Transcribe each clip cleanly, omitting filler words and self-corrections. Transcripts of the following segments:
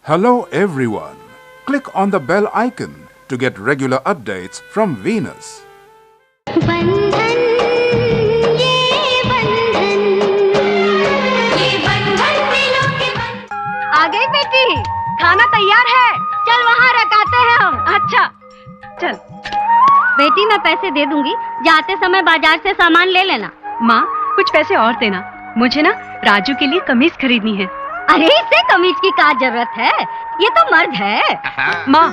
Hello everyone. Click on the bell icon to get regular updates from Venus. बंधन ये बंधन दिलों के बंधन। आ गई बेटी, खाना तैयार है। चल वहाँ रखाते हैं हम। अच्छा चल बेटी, मैं पैसे दे दूंगी, जाते समय बाजार से सामान ले लेना। माँ, कुछ पैसे और देना, मुझे ना राजू के लिए कमीज खरीदनी है। अरे इससे कमीज की क्या जरूरत है, ये तो मर्द है। माँ,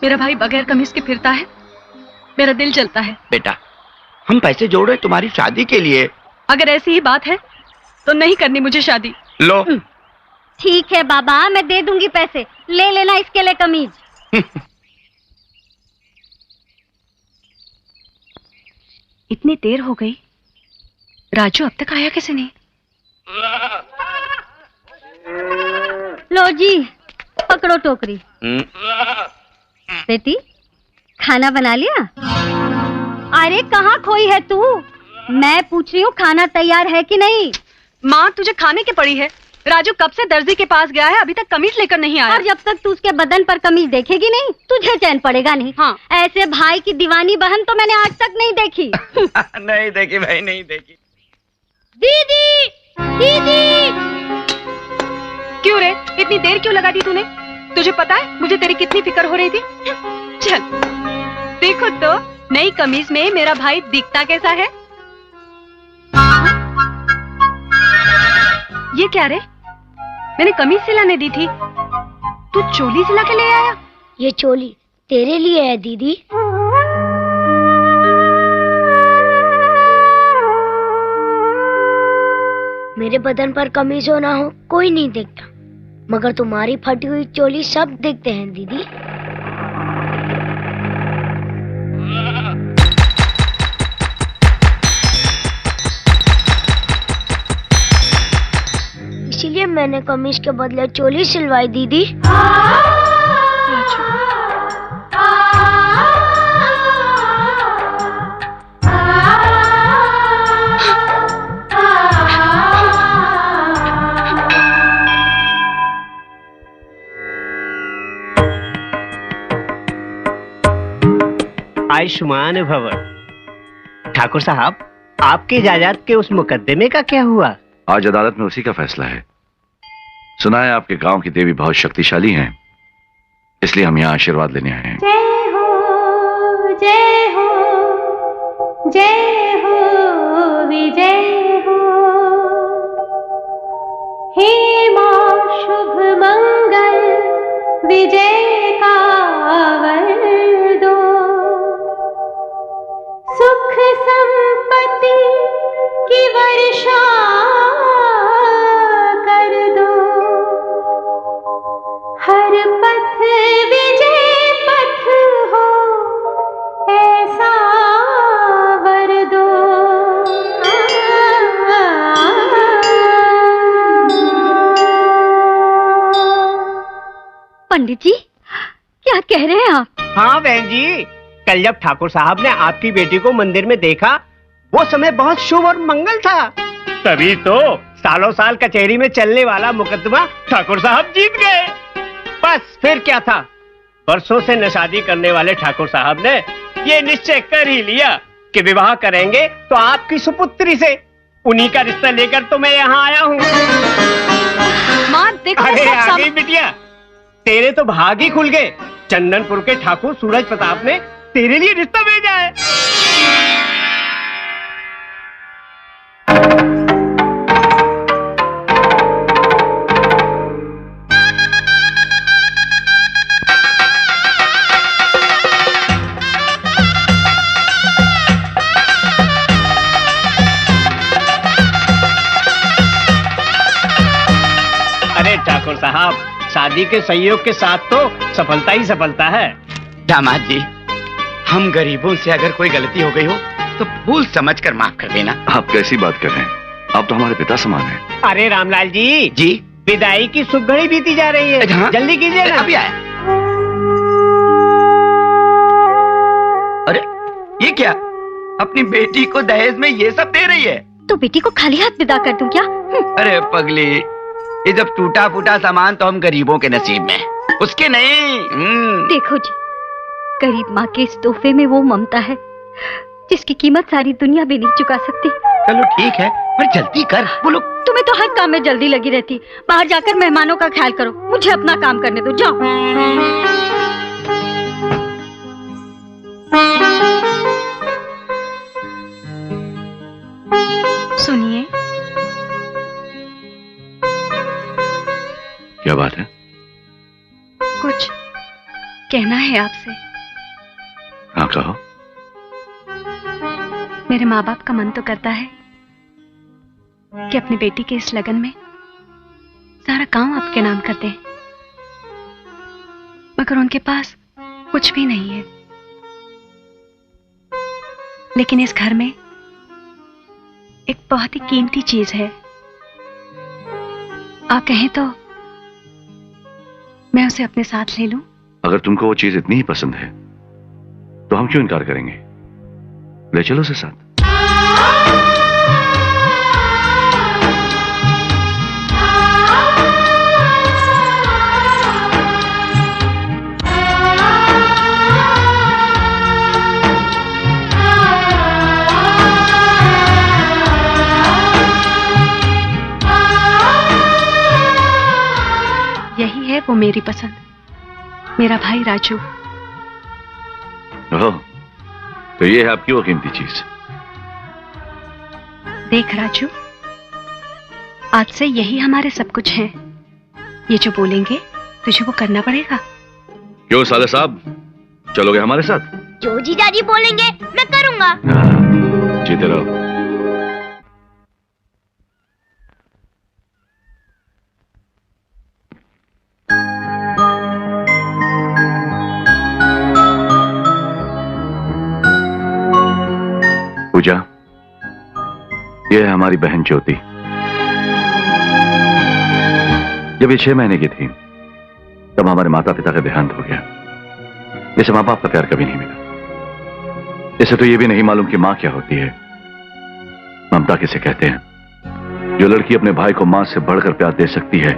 मेरा भाई बगैर कमीज के फिरता है, मेरा दिल जलता है। बेटा, हम पैसे जोड़ रहे तुम्हारी शादी के लिए। अगर ऐसी ही बात है तो नहीं करनी मुझे शादी। लो। ठीक है बाबा, मैं दे दूंगी पैसे, ले लेना इसके लिए कमीज। इतनी देर हो गई, राजू अब तक आया कैसे नहीं? लो जी, पकड़ो टोकरी। बेटी, खाना बना लिया? अरे कहाँ खोई है तू? मैं पूछ रही हूँ खाना तैयार है कि नहीं? माँ, तुझे खाने की पड़ी है। राजू कब से दर्जी के पास गया है, अभी तक कमीज लेकर नहीं आया। और जब तक तू उसके बदन पर कमीज देखेगी नहीं, तुझे चैन पड़ेगा नहीं। हाँ। ऐसे भाई की दीवानी बहन तो मैंने आज तक नहीं देखी। नहीं देखी भाई, नहीं देखी। दीदी, दीदी। क्यों रे, इतनी देर क्यों लगा दी तूने? तुझे पता है मुझे तेरी कितनी फिक्र हो रही थी। चल देखो तो, नई कमीज में मेरा भाई दिखता कैसा है। ये क्या रे, मैंने कमीज सिलाने दी थी, तू चोली सिला के ले आया। ये चोली तेरे लिए है दीदी। मेरे बदन पर कमीज हो ना हो कोई नहीं देखता, मगर तुम्हारी फटी हुई चोली सब देखते हैं दीदी। इसीलिए मैंने कमीज के बदले चोली सिलवाई दीदी। आयुष्मान भव। ठाकुर साहब, आपकी जायदाद के उस मुकदमे का क्या हुआ? आज अदालत में उसी का फैसला है। सुना है आपके गांव की देवी बहुत शक्तिशाली हैं, इसलिए हम यहाँ आशीर्वाद लेने आए हैं। जय हो, जय हो, जय हो, विजय हो। हे मां शुभ मंगल, विजय का वर दो। सुख संपत्ति की वर्षा कर दो। हर पथ विजय पथ हो, ऐसा वर दो। पंडित जी, क्या कह रहे हैं आप? हाँ बहन जी, कल जब ठाकुर साहब ने आपकी बेटी को मंदिर में देखा, वो समय बहुत शुभ और मंगल था। तभी तो सालों साल कचहरी में चलने वाला मुकदमा ठाकुर साहब जीत गए। बस फिर क्या था, बरसों से नशादी करने वाले ठाकुर साहब ने ये निश्चय कर ही लिया कि विवाह करेंगे तो आपकी सुपुत्री से। उन्हीं का रिश्ता लेकर तो मैं यहाँ आया हूँ। माँ देखो, अरे सब आ गई बिटिया, तेरे तो भाग ही खुल गए। चंदनपुर के ठाकुर सूरज प्रताप ने तेरे लिए रिश्ता भेजा है। अरे ठाकुर साहब, शादी के सहयोग के साथ तो सफलता ही सफलता है। दामाद जी, हम गरीबों से अगर कोई गलती हो गई हो तो भूल समझकर माफ कर देना। आप कैसी बात कर रहे हैं? आप तो हमारे पिता समान हैं। अरे रामलाल जी, जी विदाई की शुभ घड़ी बीती जा रही है। हाँ? जल्दी कीजिए ना। अभी आया। अरे ये क्या, अपनी बेटी को दहेज में ये सब दे रही है? तो बेटी को खाली हाथ विदा कर दूं क्या? अरे पगली, ये जब टूटा फूटा सामान तो हम गरीबों के नसीब में, उसके नहीं। देखो जी, गरीब माँ के इस तोहफे में वो ममता है जिसकी कीमत सारी दुनिया भी नहीं चुका सकती। चलो ठीक है, पर जल्दी कर। बोलो। तुम्हें तो हर काम में जल्दी लगी रहती। बाहर जाकर मेहमानों का ख्याल करो, मुझे अपना काम करने दो। जाओ। सुनिए। क्या बात है? कुछ कहना है आपसे। हाँ कहो। मेरे माँ बाप का मन तो करता है कि अपनी बेटी के इस लगन में सारा काम आपके नाम कर दें, मगर उनके पास कुछ भी नहीं है। लेकिन इस घर में एक बहुत ही कीमती चीज है। आप कहें तो मैं उसे अपने साथ ले लूं? अगर तुमको वो चीज इतनी ही पसंद है तो हम क्यों इनकार करेंगे? ले चलो उसे साथ। यही है वो मेरी पसंद, मेरा भाई राजू। ओह, तो ये है आपकी वो कीमती चीज। देख राजू, आज से यही हमारे सब कुछ है। ये जो बोलेंगे तुझे वो करना पड़ेगा। क्यों साले साहब, चलोगे हमारे साथ? जो जीजाजी बोलेंगे मैं करूंगा। जीते रहो। पूजा, ये है हमारी बहन ज्योति। जब ये 6 महीने की थी तब हमारे माता पिता का देहांत हो गया। जैसे माँ बाप का प्यार कभी नहीं मिला। इसे तो ये भी नहीं मालूम कि माँ क्या होती है, ममता किसे कहते हैं। जो लड़की अपने भाई को माँ से बढ़कर प्यार दे सकती है,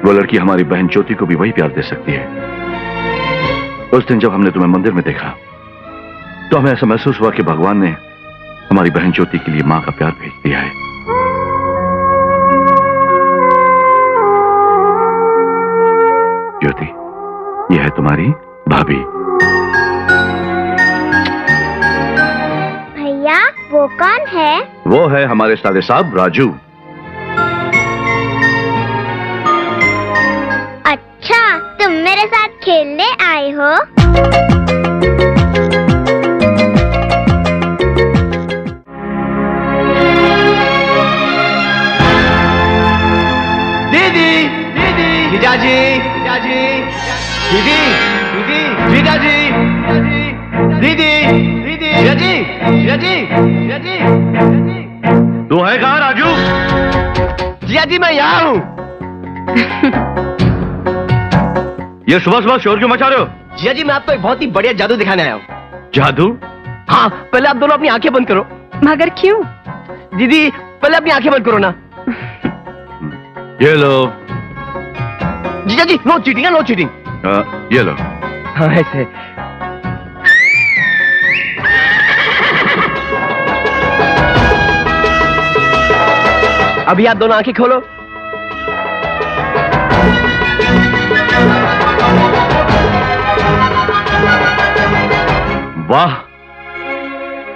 वो लड़की हमारी बहन ज्योति को भी वही प्यार दे सकती है। उस दिन जब हमने तुम्हें मंदिर में देखा तो हमें ऐसा महसूस हुआ कि भगवान ने हमारी बहन ज्योति के लिए मां का प्यार भेज दिया है। ज्योति, यह है तुम्हारी भाभी। भैया वो कौन है? वो है हमारे साले साहब राजू। अच्छा, तुम मेरे साथ खेलने आए हो? जीजाजी, जीजाजी, दीदी, दीदी, जीजाजी, दीदी, दीदी, जीजाजी, जीजाजी, जीजाजी, तू है कहाँ राजू? जीजाजी मैं यहाँ हूँ। ये सुबह सुबह शोर क्यों मचा रहे हो? जीजाजी मैं आपको एक बहुत ही बढ़िया जादू दिखाने आया हूँ। जादू? हाँ, पहले आप दोनों अपनी आंखें बंद करो। मगर क्यों? दीदी पहले अपनी आंखें बंद करो ना। ये लो। जीजाजी नो चीटिंग, नो चीटिंग। ये लो। हाँ ऐसे। अभी आप दोनों आंखें खोलो। वाह,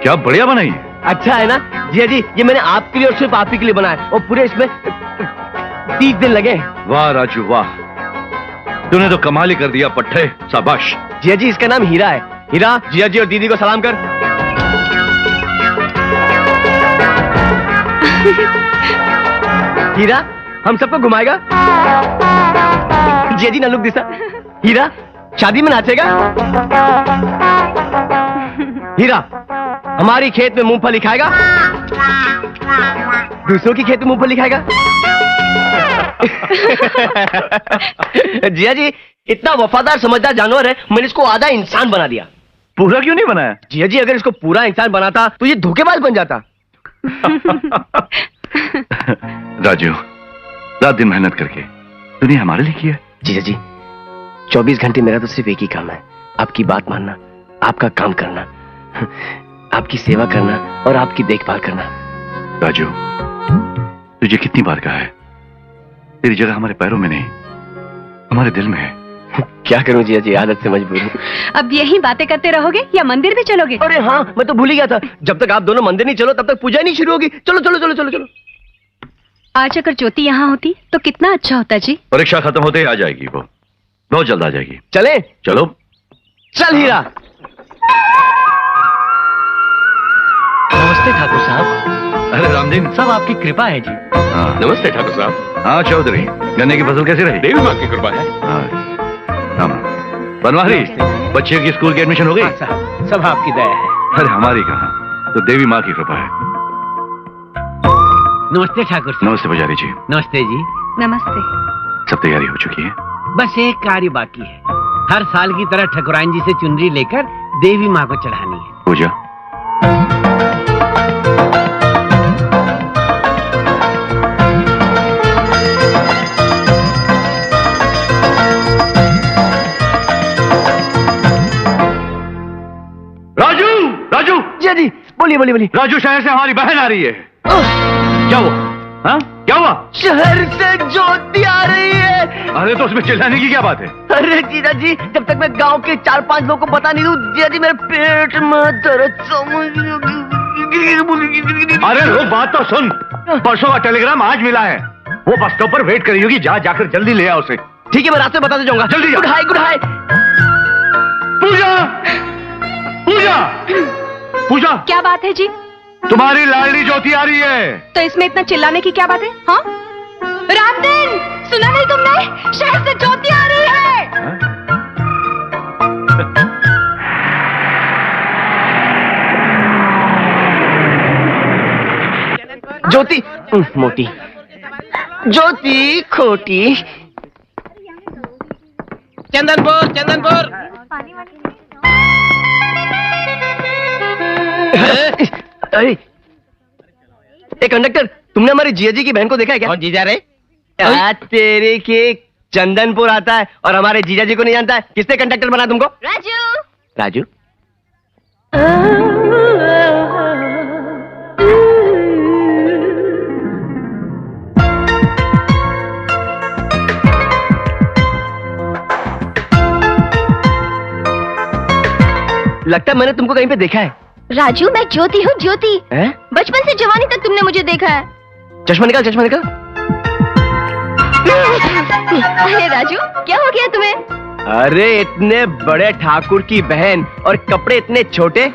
क्या बढ़िया बनाई है। अच्छा है ना जीजाजी, ये मैंने आपके लिए और सिर्फ आप ही के लिए बनाया, और पूरे इसमें 30 दिन लगे। वाह राजू वाह, तूने तो कमाल ही कर दिया पट्टे, शाबाश। जीजाजी इसका नाम हीरा है। हीरा, जीजाजी और दीदी को सलाम कर। हीरा हम सबको घुमाएगा। जीजाजी नल्लुक दिशा। हीरा शादी में नाचेगा। हीरा हमारी खेत में मूंगफली खाएगा, दूसरों की खेत में मूंगफली खाएगा। जिया जी इतना वफादार समझदार जानवर है, मैंने इसको आधा इंसान बना दिया। पूरा क्यों नहीं बनाया? जिया जी अगर इसको पूरा इंसान बनाता तो ये धोखेबाज बन जाता। राजू, रात दिन मेहनत करके तूने हमारे लिए किया। जीजा जी 24 घंटे मेरा तो सिर्फ एक ही काम है, आपकी बात मानना, आपका काम करना, आपकी सेवा करना और आपकी देखभाल करना। राजू, तुझे कितनी बार कहा है, तेरी जगह हमारे पैरों में नहीं हमारे दिल में है। क्या करूं जीजा जी, आदत से मजबूर हूं। अब यही बातें करते रहोगे या मंदिर भी चलोगे? अरे हाँ, मैं तो भूल ही गया था, जब तक आप दोनों मंदिर नहीं चलो तब तक पूजा नहीं शुरू होगी। चलो चलो चलो चलो चलो। आज अगर ज्योति यहाँ होती तो कितना अच्छा होता जी। परीक्षा खत्म होते ही आ जाएगी, वो बहुत जल्द आ जाएगी। चले? चलो। चल हीरा। नमस्ते ठाकुर साहब। अरे रामदीन, सब आपकी कृपा है जी। हाँ। नमस्ते ठाकुर साहब। हाँ चौधरी, गन्ने की फसल कैसी रही? देवी माँ की कृपा है। हाँ। बनवारी, बच्चे की स्कूल की एडमिशन हो गई? हाँ साहब, सब आपकी दया है। अरे हमारी कहाँ, तो देवी माँ की कृपा है। नमस्ते ठाकुर साहब। नमस्ते पुजारी जी। नमस्ते जी। नमस्ते। सब तैयारी हो चुकी है? बस एक कार्य बाकी है, हर साल की तरह ठकुराइन जी से चुनरी लेकर देवी माँ को चढ़ानी है। पूजा। राजू, राजू। जी जी, बोलिए बोलिए बोलिए। राजू, शहर से हमारी बहन आ रही है। क्या हुआ? हाँ, क्या हुआ? शहर से ज्योति आ रही है। अरे तो उसमें चिल्लाने की क्या बात है? अरे जीजा जी, जब तक मैं गांव के 4-5 लोगों को बता नहीं दूं, जीजा जी मेरे पेट में दर्द समझ। अरे लोग, बात तो सुन। परसों का टेलीग्राम आज मिला है, वो बस स्टॉप पर वेट कर रही होगी, जाकर जल्दी ले आओ उसे। ठीक है, मैं रास्ते बताते जाऊंगा। जल्दी। Good hi, good hi. Pooja, Pooja, Pooja. क्या बात है जी? तुम्हारी लाडली ज्योति आ रही है। तो इसमें इतना चिल्लाने की क्या बात है? हाँ, रामदीन, सुना नहीं तुमने? शहर से ज्योति आ रही है। ज्योति मोटी, ज्योति खोटी। चंदनपुर, चंदनपुर। अरे कंडक्टर, तुमने हमारी जिया जी की बहन को देखा है क्या? कौन जीजा रे? तेरे के चंदनपुर आता है और हमारे जीजा जी को नहीं जानता है। किसने कंडक्टर बना तुमको? राजू। राजू। लगता है मैंने तुमको कहीं पे देखा है। राजू, मैं ज्योति हूँ, ज्योति। बचपन से जवानी तक तुमने मुझे देखा है। चश्मा निकाल, चश्मा निकाल। अरे राजू, क्या हो गया तुम्हें? अरे इतने बड़े ठाकुर की बहन और कपड़े इतने छोटे।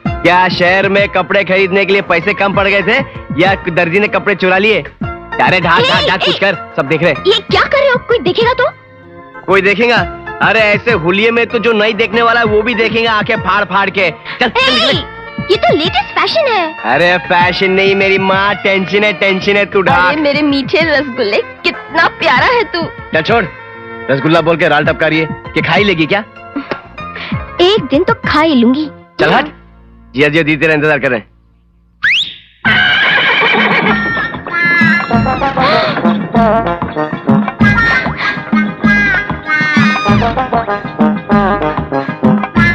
क्या शहर में कपड़े खरीदने के लिए पैसे कम पड़ गए थे या दर्जी ने कपड़े चुरा लिए? अरे ढाक ढाक ढाक कुछ कर, सब देख रहे। ये क्या कर रहे हो? कोई देखेगा तो? कोई देखेगा? अरे ऐसे हुलिये में तो जो नहीं देखने वाला है वो भी देखेगा, आंखें फाड़ फाड़ के। चल, ये तो लेटेस्ट फैशन है। अरे फैशन नहीं मेरी माँ, टेंशन है, टेंशन है। तू ढाक। अरे मेरे मीठे रसगुल्ले, कितना प्यारा है तू। चल छोड़, रसगुल्ला बोल के राल टपका रही है कि खाई लेगी क्या? एक दिन तो खा ही लूंगी। चल हट, जिया जिया दी तेरा इंतजार कर रहे हैं।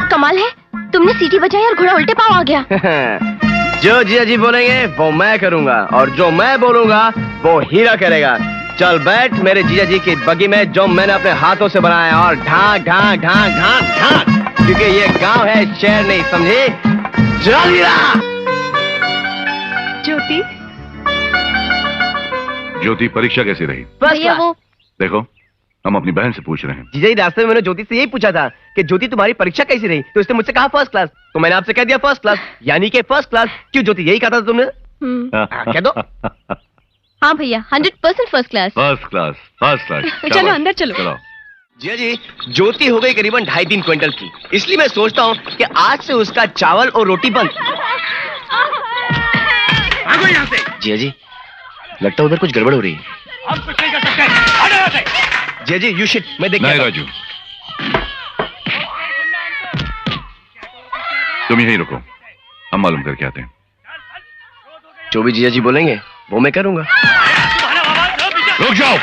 कमाल है, तुमने सीटी बजाई और घोड़ा उल्टे पांव आ गया। जो जिया जी बोलेंगे वो मैं करूंगा और जो मैं बोलूंगा वो हीरा करेगा। चल बैठ मेरे जिया जी की बगी में, जो मैंने अपने हाथों से बनाया है, और ढांक ढांक ढांक ढांक ढांक, क्योंकि ये गांव है, शहर नहीं, समझे? चल हीरा। ज्योति, ज्योति, परीक्षा कैसी रही? भैया वो देखो, हम अपनी बहन से पूछ रहे हैं। जीजा जी, रास्ते में मैंने ज्योति से यही पूछा था कि ज्योति तुम्हारी परीक्षा कैसी रही, तो उसने मुझसे कहा फर्स्ट क्लास, तो मैंने आपसे कह दिया फर्स्ट क्लास, यानी कि फर्स्ट क्लास। क्यों ज्योति, यही कहा था तुमने? कह दो। हाँ भैया, 100% first class. First class, first class. चलो अंदर चलो। जिया जी, ज्योति हो गई करीबन 2.5-3 क्विंटल की, इसलिए मैं सोचता हूँ कि आज से उसका चावल और रोटी बंद। भागो यहाँ से। जिया जी, लगता है उधर कुछ गड़बड़ हो रही है। हम कुछ नहीं कर सकते, हटो यहाँ से। जिया जी, यू शिट, मैं देख नहीं राजू, तुम यहीं रुको, हम मालूम करके आते हैं। जो भी जिया जी बोलेंगे वो मैं करूंगा। रुक जाओ।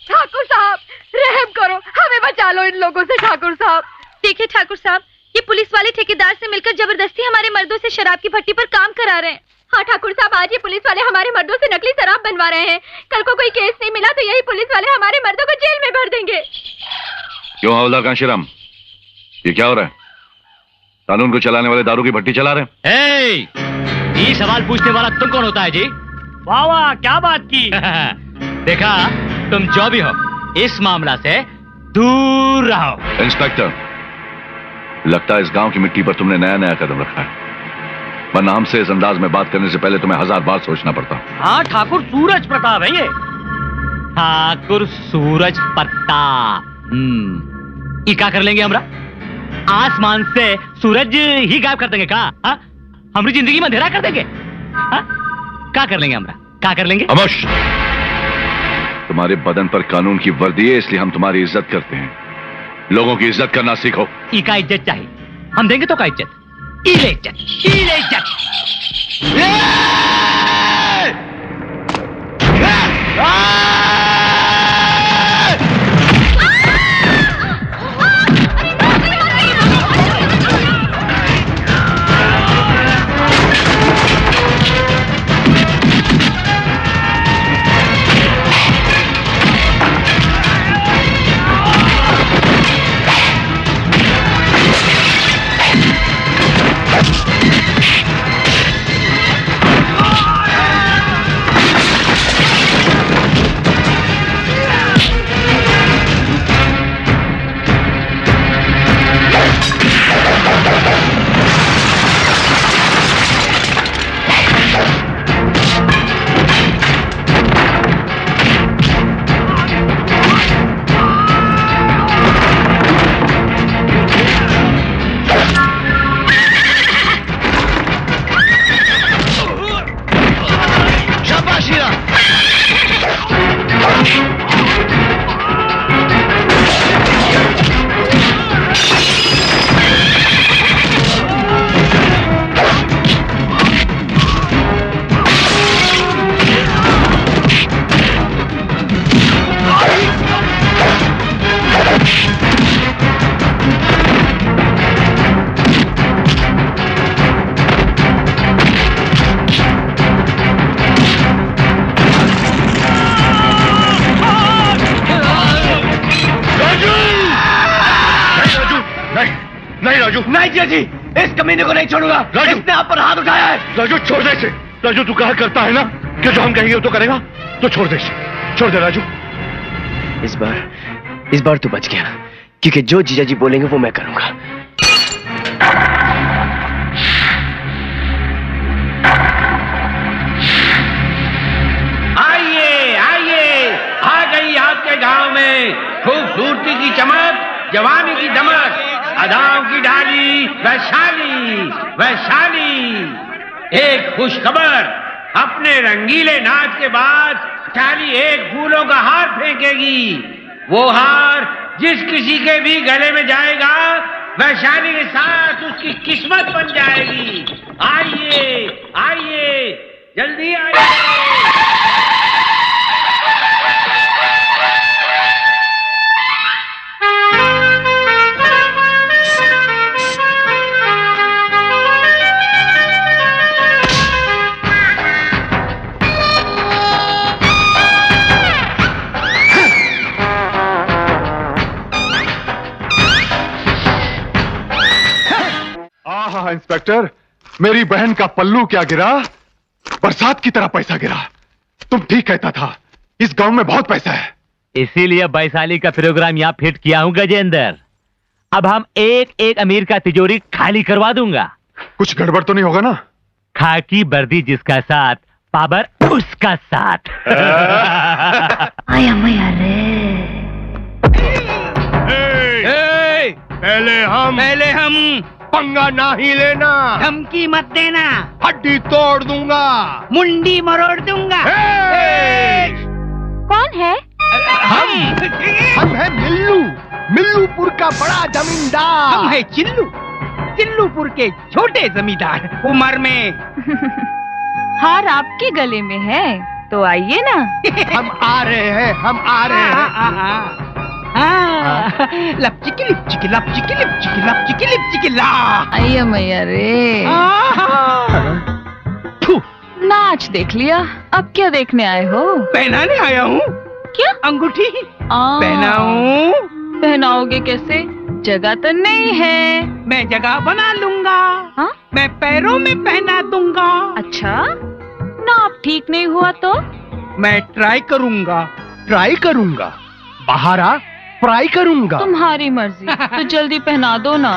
ठाकुर साहब, रहम करो, हमें बचा लो इन लोगों से ठाकुर साहब। देखिए ठाकुर साहब, ये पुलिस वाले ठेकेदार से मिलकर जबरदस्ती हमारे मर्दों से शराब की भट्टी पर काम करा रहे हैं। हाँ ठाकुर साहब, आज ये पुलिस वाले हमारे मर्दों से नकली शराब बनवा रहे हैं। कल को कोई केस नहीं मिला तो यही पुलिस वाले हमारे मर्दों को जेल में भर देंगे। क्यों हवलदार कांशीराम, ये क्या हो रहा है? कानून को चलाने वाले दारू की भट्टी चला रहे हैं? ये सवाल पूछने वाला तुम कौन होता है जी? वाह वाह, क्या बात की। देखा, तुम जो भी हो इस मामला से दूर रहो। इंस्पेक्टर, लगता है इस गांव की मिट्टी पर तुमने नया नया कदम रखा है, वरना हमसे इस अंदाज में बात करने से पहले तुम्हें 1000 बार सोचना पड़ता। हाँ, ठाकुर सूरज प्रताप है ये। ठाकुर सूरज प्रताप। ये क्या कर लेंगे हमरा? आसमान से सूरज ही गायब कर देंगे का? हमारी जिंदगी में अंधेरा कर देंगे? क्या कर लेंगे हमरा? क्या कर लेंगे? अमश, तुम्हारे बदन पर कानून की वर्दी है, इसलिए हम तुम्हारी इज्जत करते हैं। लोगों की इज्जत करना सीखो। ई का इज्जत चाहिए, हम देंगे तो का इज्जत? इले इज्जत, इले इज्जत। जी, इस कमीने को नहीं छोड़ूंगा। राजू, इसने आप पर हाथ उठाया है। राजू, छोड़ दे इसे। राजू, तू कहा करता है ना कि जो हम कहेंगे वो तो करेगा, तो छोड़ दे इसे। छोड़ दे राजू। इस बार तू बच गया, क्योंकि जो जीजा जी बोलेंगे वो मैं करूंगा। आइए आइए, आ गई आपके गांव में खूबसूरती की चमक, जवानी की दमक, अदाओं की डाली, वैशाली वैशाली। एक खुशखबर, अपने रंगीले नाच के बाद वैशाली एक फूलों का हार फेंकेगी। वो हार जिस किसी के भी गले में जाएगा, वैशाली के साथ उसकी किस्मत बन जाएगी। आइए आइए, जल्दी आइए। इंस्पेक्टर, मेरी बहन का पल्लू क्या गिरा, बरसात की तरह पैसा गिरा। तुम ठीक कहता था, इस गांव में बहुत पैसा है। इसीलिए वैशाली का प्रोग्राम यहाँ फिट किया हूँ गजेंद्र। अब हम एक एक अमीर का तिजोरी खाली करवा दूंगा। कुछ गड़बड़ तो नहीं होगा ना? खाकी वर्दी जिसका साथ, पावर उसका साथ। आया मैया रे। पहले हम पंगा ना ही लेना, धमकी मत देना, हड्डी तोड़ दूंगा, मुंडी मरोड़ दूंगा। कौन है? हम है मिल्लू, मिल्लूपुर का बड़ा जमींदार। हम है चिल्लू, चिल्लूपुर के छोटे जमींदार। उम्र में हार आपके गले में है, तो आइए ना। हम आ रहे हैं, हम आ रहे हैं। लपचिकी लिपचिकी लपचिकी लिपचिकी लपचिकी लिपचिकी ला। आइए मैया रे। नाच देख लिया, अब क्या देखने आए हो? पहनाने आया हूँ। क्या? अंगूठी पहनाऊं? पहनाओगे कैसे? जगह तो नहीं है। मैं जगह बना लूंगा। हाँ? मैं पैरों में पहना दूंगा। अच्छा, नाप ठीक नहीं हुआ तो? मैं ट्राई करूंगा, ट्राई करूंगा। बाहर आ, फ्राई करूंगा। तुम्हारी मर्जी। तो जल्दी पहना दो ना।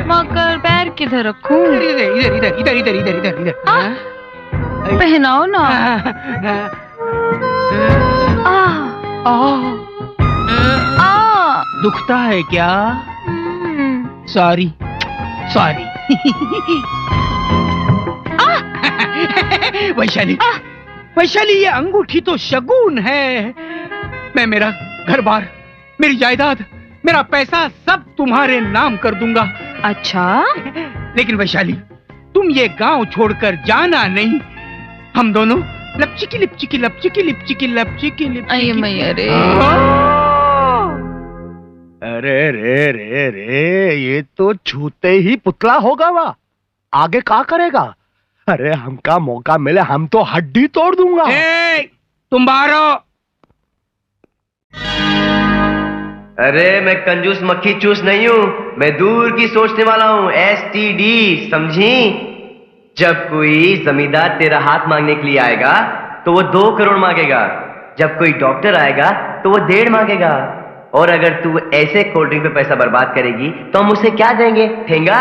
मगर पैर किधर रखूं? इधर इधर इधर इधर इधर इधर इधर इधर। पहनाओ ना। दुखता है क्या? Sorry sorry. वैशाली, वैशाली, ये अंगूठी तो शगुन है। मैं मेरा घर बार, मेरी जायदाद, मेरा पैसा सब तुम्हारे नाम कर दूंगा। अच्छा? लेकिन वैशाली, तुम ये गांव छोड़कर जाना नहीं। हम दोनों लपचिकी लिपचिकी लपचिकी लिपचिकी लपचिकी लिपचिकी। मैया रे। अरे रे रे रे, ये तो छूते ही पुतला होगा। वाह, आगे क्या करेगा? अरे हमका मौका मिले हम तो हड्डी तोड़ दूंगा। तुम बाहर हो। अरे मैं कंजूस मक्खी चूस नहीं हूँ, मैं दूर की सोचने वाला हूँ। STD, समझी? जब कोई जमींदार तेरा हाथ मांगने के लिए आएगा तो वो 2 करोड़ मांगेगा। जब कोई डॉक्टर आएगा तो वो 1.5 मांगेगा। और अगर तू ऐसे कोल्ड ड्रिंक पे पैसा बर्बाद करेगी तो हम उसे क्या देंगे? ठेंगा?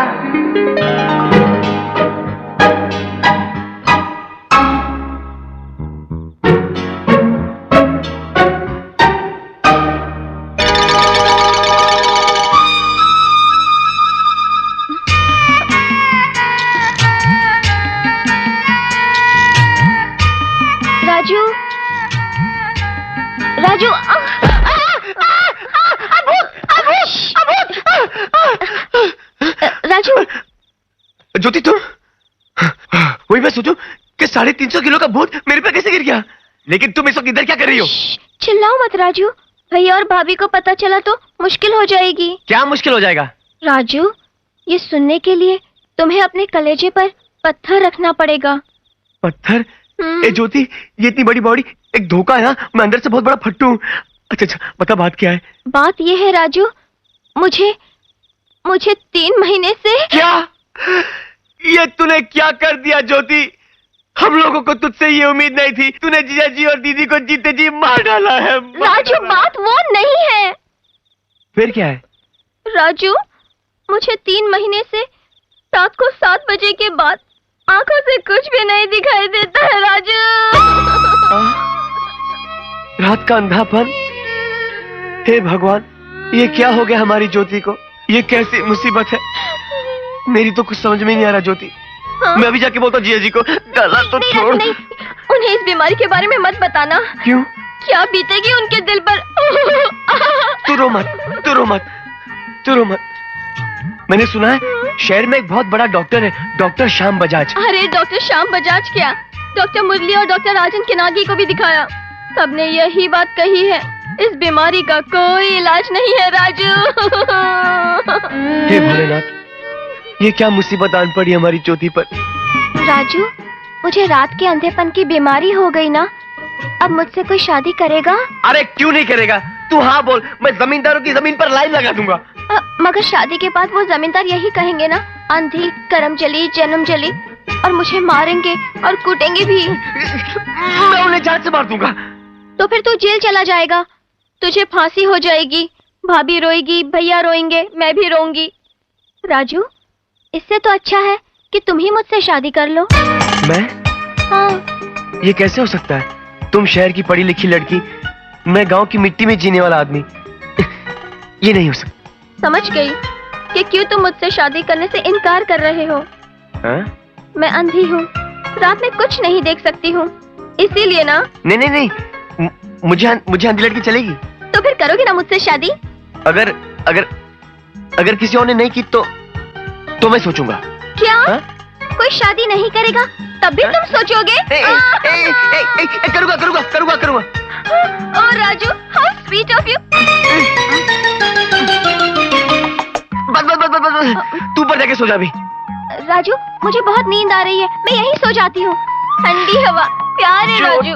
राजू, राजू, राजू। ज्योति, तुम? वही मैं सोचूं कि 350 किलो का भूत मेरे पे कैसे गिर गया। लेकिन तुम इस वक्त इधर क्या कर रही हो? चिल्लाओ मत राजू, भैया और भाभी को पता चला तो मुश्किल हो जाएगी। क्या मुश्किल हो जाएगा? राजू, ये सुनने के लिए तुम्हें अपने कलेजे पर पत्थर रखना पड़ेगा। पत्थर? ए ज्योति, ये इतनी बड़ी बॉडी एक धोखा है ना। मैं अंदर से बहुत बड़ा फट्टू हूँ। अच्छा, बता बात क्या है? बात ये है राजू, मुझे 3 महीने से। क्या? ये तूने क्या कर दिया ज्योति? हम लोगों को तुझसे ये उम्मीद नहीं थी। तूने जीजा जी और दीदी को जीते जी मार डाला है। राजू, बात वो नहीं है। फिर क्या है? राजू, मुझे 3 महीने से रात को 7 बजे के बाद आंखों से कुछ भी नहीं दिखाई देता है राजू। रात का अंधापन? हे भगवान, ये क्या हो गया हमारी ज्योति को? ये कैसी मुसीबत है? मेरी तो कुछ समझ में नहीं आ रहा ज्योति। हाँ? मैं अभी जाके बोलता हूँ जीजा जी को। गला तो नहीं, छोड़। नहीं, उन्हें इस बीमारी के बारे में मत बताना। क्यों? क्या बीतेगी उनके दिल पर? तू रो मत, तू रो मत, तू रो मत। मैंने सुना है शहर में एक बहुत बड़ा डॉक्टर है, डॉक्टर श्याम बजाज। अरे डॉक्टर श्याम बजाज क्या, डॉक्टर मुरली और डॉक्टर राजन किनागी को भी दिखाया। सबने यही बात कही है, इस बीमारी का कोई इलाज नहीं है राजू। हे भोलेनाथ, ये क्या मुसीबत आन पड़ी हमारी ज्योति पर। राजू, मुझे रात के अंधेपन की बीमारी हो गई ना। अब मुझसे कोई शादी करेगा? अरे क्यों नहीं करेगा? तू हाँ बोल, मैं जमींदारों की जमीन पर लाइन लगा दूंगा। मगर शादी के बाद वो जमींदार यही कहेंगे ना, अंधी, करम जली, जन्म जली, और मुझे मारेंगे और कूटेंगे भी। मैं उन्हें जान से मार दूंगा। तो फिर तू जेल चला जाएगा, तुझे फांसी हो जाएगी, भाभी रोएगी, भैया रोएंगे, मैं भी रोऊंगी। राजू, इससे तो अच्छा है कि तुम ही मुझसे शादी कर लो। मैं? हाँ। ये कैसे हो सकता है? तुम शहर की पढ़ी लिखी लड़की, मैं गांव की मिट्टी में जीने वाला आदमी। ये नहीं हो सकता। समझ गई कि क्यों तुम मुझसे शादी करने से इनकार कर रहे हो। मैं अंधी हूँ, रात में कुछ नहीं देख सकती हूँ, इसीलिए ना। नहीं नहीं नहीं, मुझे अंधी लड़की चलेगी। तो फिर करोगे ना मुझसे शादी? अगर अगर अगर किसी और ने नहीं की तो मैं सोचूंगा। क्या? कोई शादी नहीं करेगा तब भी तुम सोचोगे? करूंगा करूंगा करूंगा करूंगा। Oh Raju, how sweet of you. बस बस बस बस बस, तू ऊपर जाके सो जा अभी। राजू, मुझे बहुत नींद आ रही है, मैं यहीं सो जाती हूँ। ठंडी हवा, प्यार है राजू।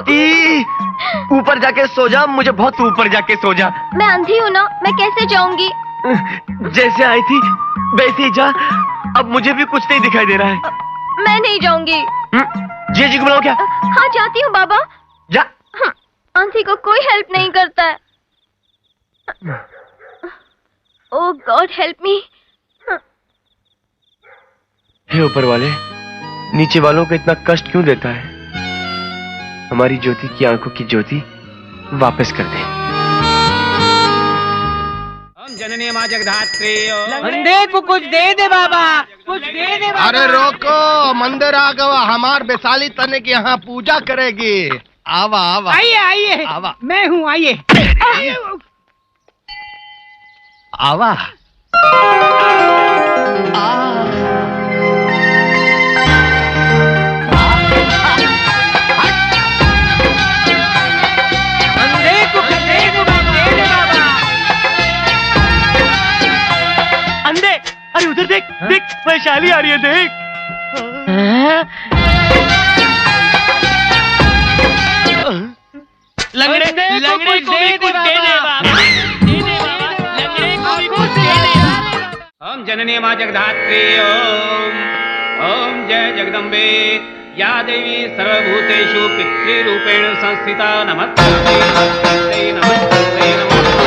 ऊपर जाके सो जा, मुझे बहुत ऊपर जाके सो जा। मैं अंधी हूँ ना, मैं कैसे जाऊंगी? जैसे आई थी वैसे ही जा, अब मुझे भी कुछ नहीं दिखाई दे रहा है। मैं नहीं जाऊंगी। जी को बुलाओ क्या? हाँ जाती हूँ बाबा। जा। अंधी को कोई हेल्प नहीं करता है। ओह गॉड हेल्प मी। हे ऊपर वाले, नीचे वालों को इतना कष्ट क्यों देता है? हमारी ज्योति की आंखों की ज्योति वापस कर दे। जननी मां जगधात्री। अंधे को कुछ दे दे बाबा, कुछ दे दे बाबा। अरे रोको, मंदिर आ गवा, हमार वैशाली तने की यहाँ पूजा करेगी। आवा आवा, आइए आइए, आवा, मैं हूँ, आइए आवा। अंधे को कुछ दे दे बाबा। अंधे, अरे उधर देख, देख वैशाली आ रही है, देख। लंगड़े लंगड़े को भी कुछ दे दे बाबा, दे दे बाबा, लंगड़े को भी कुछ दे दे। ओम जननी मां जगधात्री। ओम ओम जय जगदम्बे। या देवी सर्वभूतेषु पितृरूपेण संस्थिता। नमस्ते नमस्ते नमस्ते नमस्ते।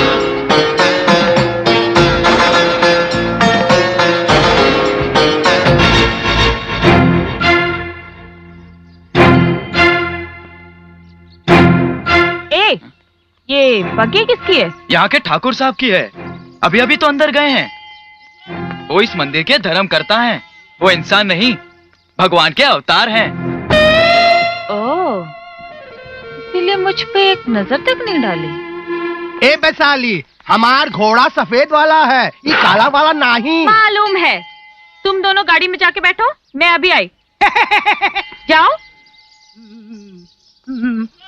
ये बग्गी किसकी है? यहाँ के ठाकुर साहब की है। अभी अभी तो अंदर गए हैं। वो इस मंदिर के धर्म करता है। वो इंसान नहीं, भगवान के अवतार हैं। ओह, इसीलिए मुझ पे एक नजर तक नहीं डाली। ए वैशाली, हमार घोड़ा सफेद वाला है, ये काला वाला नहीं। मालूम है। तुम दोनों गाड़ी में जाके बैठो, मैं अभी आई। जाओ।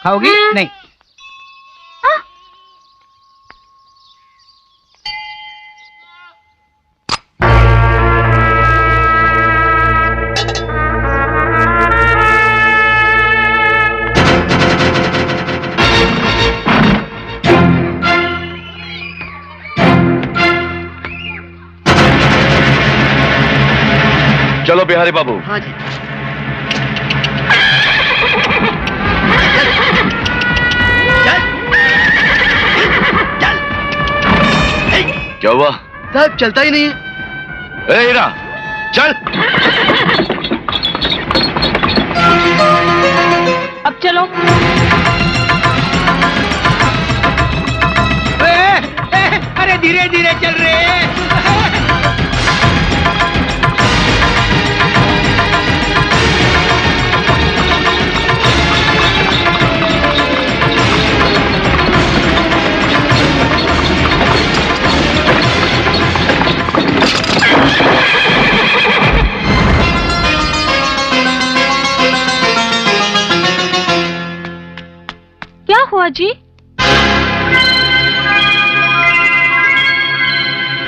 खाओगी? नहीं। चलो बिहारी बाबू। हाँ जी। क्या हुआ? साहब चलता ही नहीं है। ए हीरा, चल। अब चलो। अरे धीरे धीरे चल रहे हैं। क्या हुआ जी?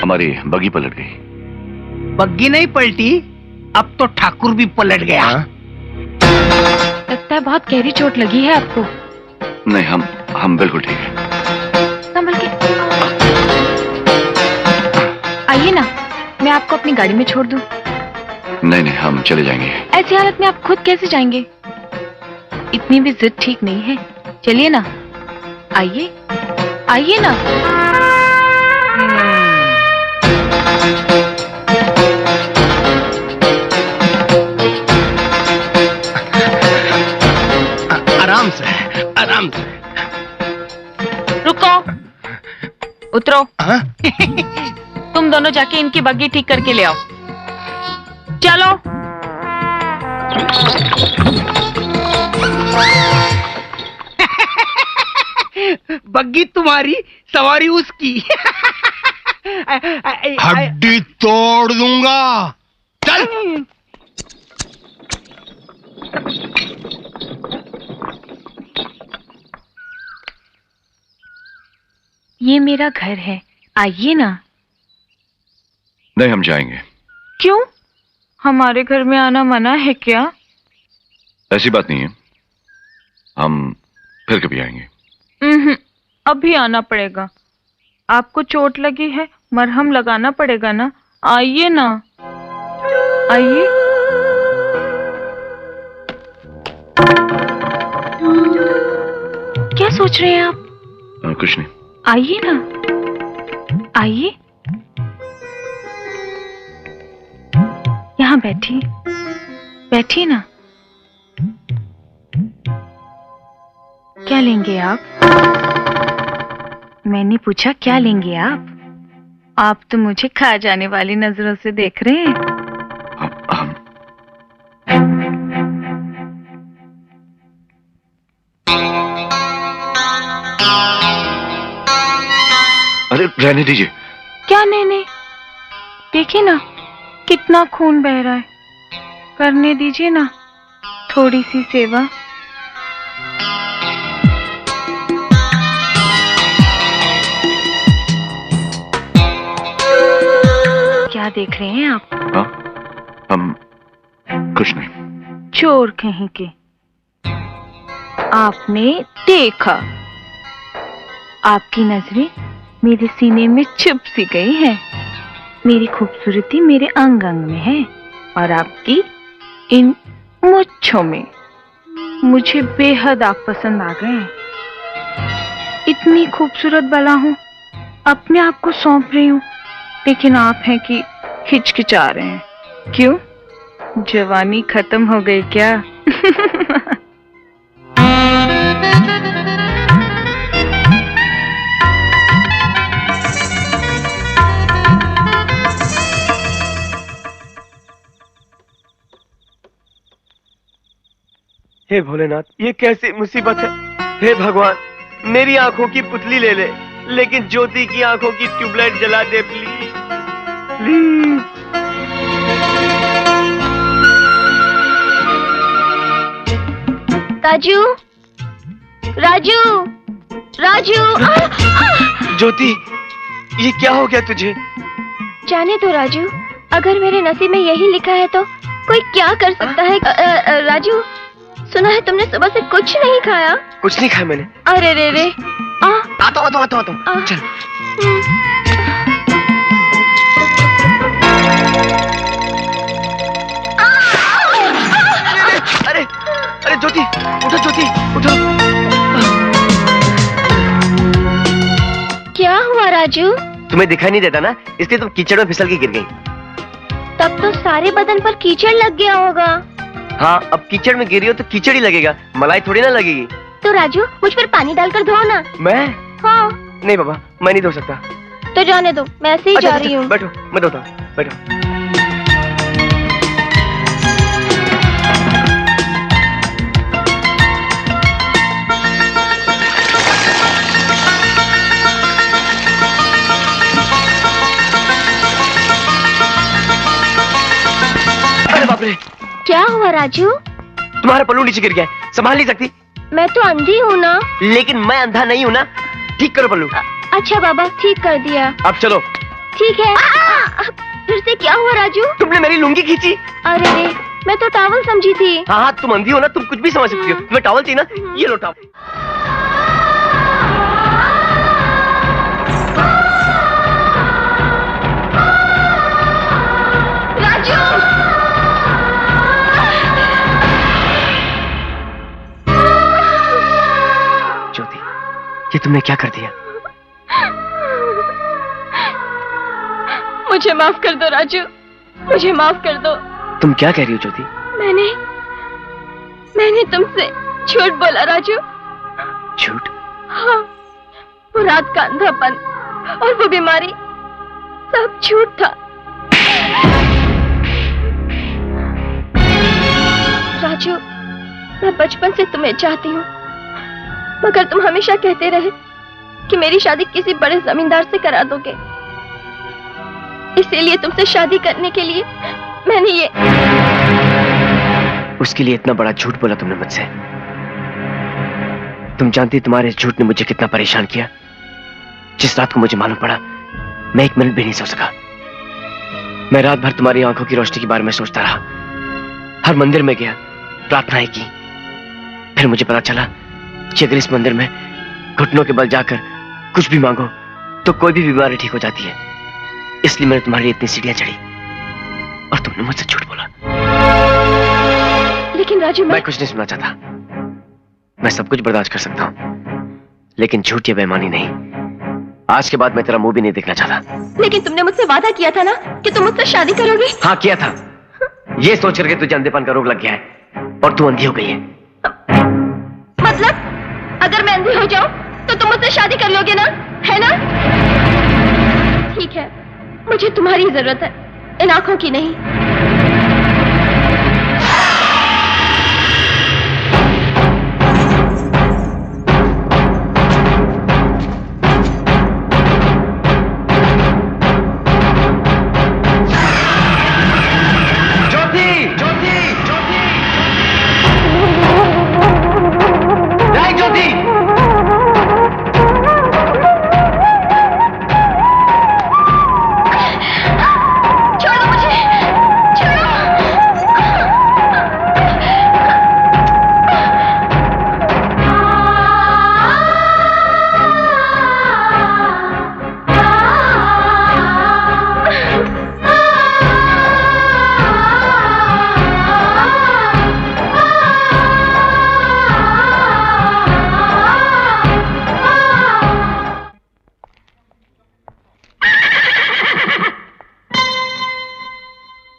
हमारी बग्गी पलट गई। बग्गी नहीं पलटी, अब तो ठाकुर भी पलट गया। लगता है बहुत गहरी चोट लगी है आपको। नहीं, हम बिल्कुल ठीक है। संभल के आइए ना, मैं आपको अपनी गाड़ी में छोड़ दूं। नहीं नहीं, हम चले जाएंगे। ऐसी हालत में आप खुद कैसे जाएंगे? इतनी भी जिद ठीक नहीं है। चलिए ना, आइए आइए ना। आराम से, आराम से। रुको, उतरो। तुम दोनों जाके इनकी बग्गी ठीक करके ले आओ। चलो। बग्गी तुम्हारी, सवारी उसकी। हड्डी तोड़ दूंगा। चल। ये मेरा घर है, आइए ना। नहीं, हम जाएंगे। क्यों? हमारे घर में आना मना है क्या? ऐसी बात नहीं है, हम फिर कभी आएंगे। अभी आना पड़ेगा। आपको चोट लगी है, मरहम लगाना पड़ेगा ना। आइए ना, आइए। क्या सोच रहे हैं आप? कुछ नहीं। आइए ना, आइए। यहाँ बैठिए, बैठिए ना। क्या लेंगे आप? मैंने पूछा क्या लेंगे आप? आप तो मुझे खा जाने वाली नजरों से देख रहे हैं। अरे रहने दीजिए। क्या नहीं, देखिए ना कितना खून बह रहा है। करने दीजिए ना थोड़ी सी सेवा। क्या देख रहे हैं आप? हाँ, हम कुछ नहीं। चोर कहीं के। आपने देखा, आपकी नजरें मेरे सीने में छुप सी गई है। मेरी खूबसूरती मेरे अंग अंग में है और आपकी इन मुच्छों में। मुझे बेहद आप पसंद आ गए हैं। इतनी खूबसूरत बला हूँ, अपने आप को सौंप रही हूँ, लेकिन आप हैं कि हिचकिचा रहे हैं। क्यों? जवानी खत्म हो गई क्या? हे भोलेनाथ, ये कैसी मुसीबत है। हे भगवान, मेरी आंखों की पुतली ले ले, लेकिन ज्योति की आंखों की ट्यूबलाइट जला दे प्लीज, प्लीज। राजू, राजू, राजू। ज्योति, ये क्या हो गया तुझे? जाने दो राजू, अगर मेरे नसीब में यही लिखा है तो कोई क्या कर सकता है। राजू, सुना है तुमने सुबह से कुछ नहीं खाया? कुछ नहीं खाया मैंने। अरे रे रे। आता हूँ। चल। अरे अरे ज्योति, उठो ज्योति, उठो। क्या हुआ राजू? तुम्हें दिखाई नहीं देता ना, इसलिए तुम कीचड़ में फिसल के गिर गई। तब तो सारे बदन पर कीचड़ लग गया होगा। हाँ, अब कीचड़ में गिरी हो तो कीचड़ ही लगेगा, मलाई थोड़ी ना लगेगी। तो राजू, मुझ पर पानी डालकर धो ना। मैं? हाँ। नहीं बाबा, मैं नहीं धो सकता। तो जाने दो, मैं ऐसे ही जा रही हूँ। बैठो, मैं धोता हूँ, बैठो। अरे बाप रे! क्या हुआ राजू? तुम्हारा पल्लू नीचे गिर गया है, संभाल नहीं सकती? मैं तो अंधी हूँ ना। लेकिन मैं अंधा नहीं हूँ ना। ठीक करो पल्लू। अच्छा बाबा, ठीक कर दिया। अब चलो। ठीक है। फिर से क्या हुआ राजू? तुमने मेरी लुंगी खींची। अरे रे, मैं तो टॉवल समझी थी। हाँ, तुम अंधी हो ना, तुम कुछ भी समझ सकती हो। तुम्हें टॉवल चाहिए ना, ये लो टॉवल। ज्योति, ये तुमने क्या कर दिया? मुझे माफ कर दो राजू, मुझे माफ कर दो। तुम क्या कह रही हो ज्योति? मैंने तुमसे झूठ बोला राजू। झूठ? हाँ, वो रात का अंधापन और वो बीमारी सब झूठ था। राजू, मैं बचपन से तुम्हें चाहती हूँ, मगर तुम हमेशा कहते रहे कि मेरी शादी किसी बड़े जमींदार से करा दोगे। इसीलिए तुमसे शादी करने के लिए मैंने ये उसके लिए इतना बड़ा झूठ बोला तुमने मुझसे। तुम जानती तुम्हारे इस झूठ ने मुझे कितना परेशान किया। जिस रात को मुझे मालूम पड़ा, मैं 1 मिनट भी नहीं सो सका। मैं रात भर तुम्हारी आंखों की रोशनी के बारे में सोचता रहा। हर मंदिर में गया, प्रार्थनाएं की। फिर मुझे पता चला कि अगर इस मंदिर में घुटनों के बल जाकर कुछ भी मांगो तो कोई भी बीमारी ठीक हो जाती है। इसलिए मैंने तुम्हारे लिए इतनी सीढ़ियां चढ़ी और तुमने मुझसे झूठ बोला। लेकिन राजू, मैं कुछ नहीं सुनना चाहता। मैं सब कुछ बर्दाश्त कर सकता हूं, लेकिन झूठ या बेईमानी नहीं। आज के बाद मैं तेरा मुंह भी नहीं देखना चाहता। लेकिन तुमने मुझसे वादा किया था ना कि तुम मुझसे शादी करोगी। हाँ किया था। ये सोच करके तुझे अंधेपन का रोग लग गया है और तू अंधी हो गई है। मतलब अगर मैं अंधी हो जाऊं तो तुम मुझसे शादी कर लोगे ना, है ना? ठीक है, मुझे तुम्हारी जरूरत है, इन आंखों की नहीं।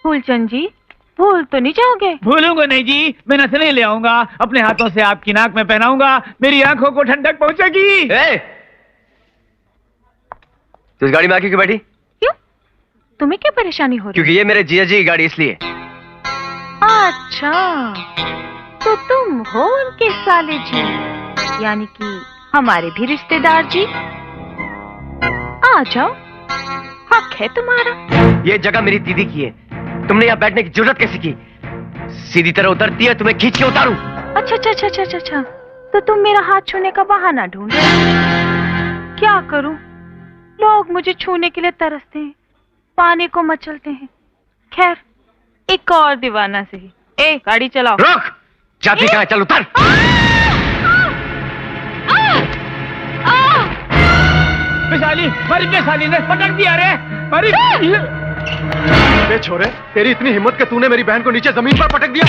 फूलचंद जी, भूल तो नहीं जाओगे? भूलूंगा नहीं जी, मैं नथनी ले आऊंगा, अपने हाथों से आपकी नाक में पहनाऊंगा, मेरी आंखों को ठंडक पहुंचेगी। तू इस गाड़ी में आके क्यों बैठी? क्यों? तुम्हें क्या परेशानी हो रही? क्योंकि ये मेरे जीजा जी की गाड़ी, इसलिए। अच्छा, तो तुम हो उनके साले जी, यानी कि हमारे भी रिश्तेदार जी। आ जाओ, हक है तुम्हारा। ये जगह मेरी दीदी की है, तुमने यहाँ बैठने की जरूरत कैसे की? सीधी तरह उतरती है, तुम्हें खींच के उतारूं। अच्छा अच्छा अच्छा अच्छा अच्छा, तो तुम मेरा हाथ छूने का बहाना ढूंढ रहे हो। क्या करूं, लोग मुझे छूने के लिए तरसते हैं, पानी को मचलते हैं। खैर, एक और दीवाना सही। ए, गाड़ी चलाओ। रुक, जाती कहाँ? चल उतर। वैशाली, मरी वैशाली ने पकड़ दिया रे, मरी। बे छोरे, तेरी इतनी हिम्मत कि तूने मेरी बहन को नीचे जमीन पर पटक दिया।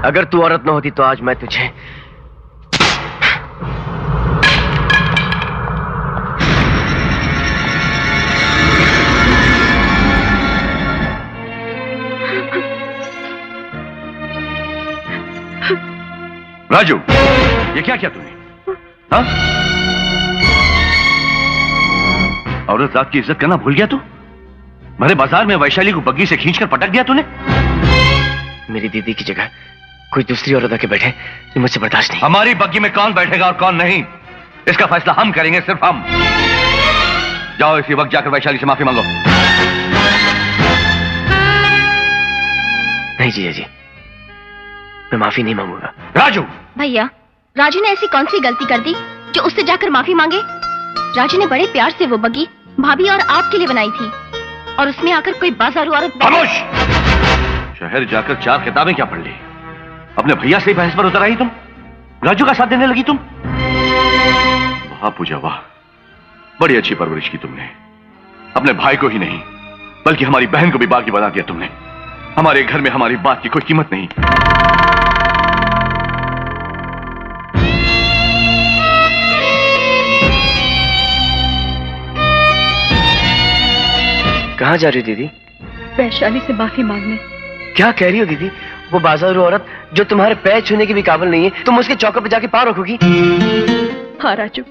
अगर तू औरत न होती तो आज मैं तुझे राजू, ये क्या किया तूने? हाँ? औरत जात की इज्जत करना भूल गया तू? मेरे बाजार में वैशाली को बग्गी से खींचकर पटक दिया तूने? मेरी दीदी की जगह कोई दूसरी औरत आके बैठे, ये मुझसे बर्दाश्त नहीं। हमारी बग्गी में कौन बैठेगा और कौन नहीं, इसका फैसला हम करेंगे, सिर्फ हम। जाओ इसी वक्त जाकर वैशाली से माफी मांगो। नहीं जीजा जी, मैं माफी नहीं मांगूंगा। राजू! भैया, राजू ने ऐसी कौन सी गलती कर दी जो उससे जाकर माफी मांगे? राजू ने बड़े प्यार से वो बग्गी भाभी और आपके लिए बनाई थी, और उसमें आकर कोई बाजारू औरत। खामोश! शहर जाकर 4 किताबें क्या पढ़ ली? अपने भैया से ही बहस पर उतर आई तुम? राजू का साथ देने लगी तुम? वाह पूजा वाह, बड़ी अच्छी परवरिश की तुमने। अपने भाई को ही नहीं बल्कि हमारी बहन को भी बागी बना दिया तुमने। हमारे घर में हमारी बात की कोई कीमत नहीं। कहाँ जा रही हो दीदी? वैशाली से माफी मांगने। क्या कह रही हो दीदी? वो बाजारू औरत जो तुम्हारे पैर छूने की भी काबिल नहीं है, तुम उसके चौखट पे जाके पाँव रखोगी? हाँ राजू,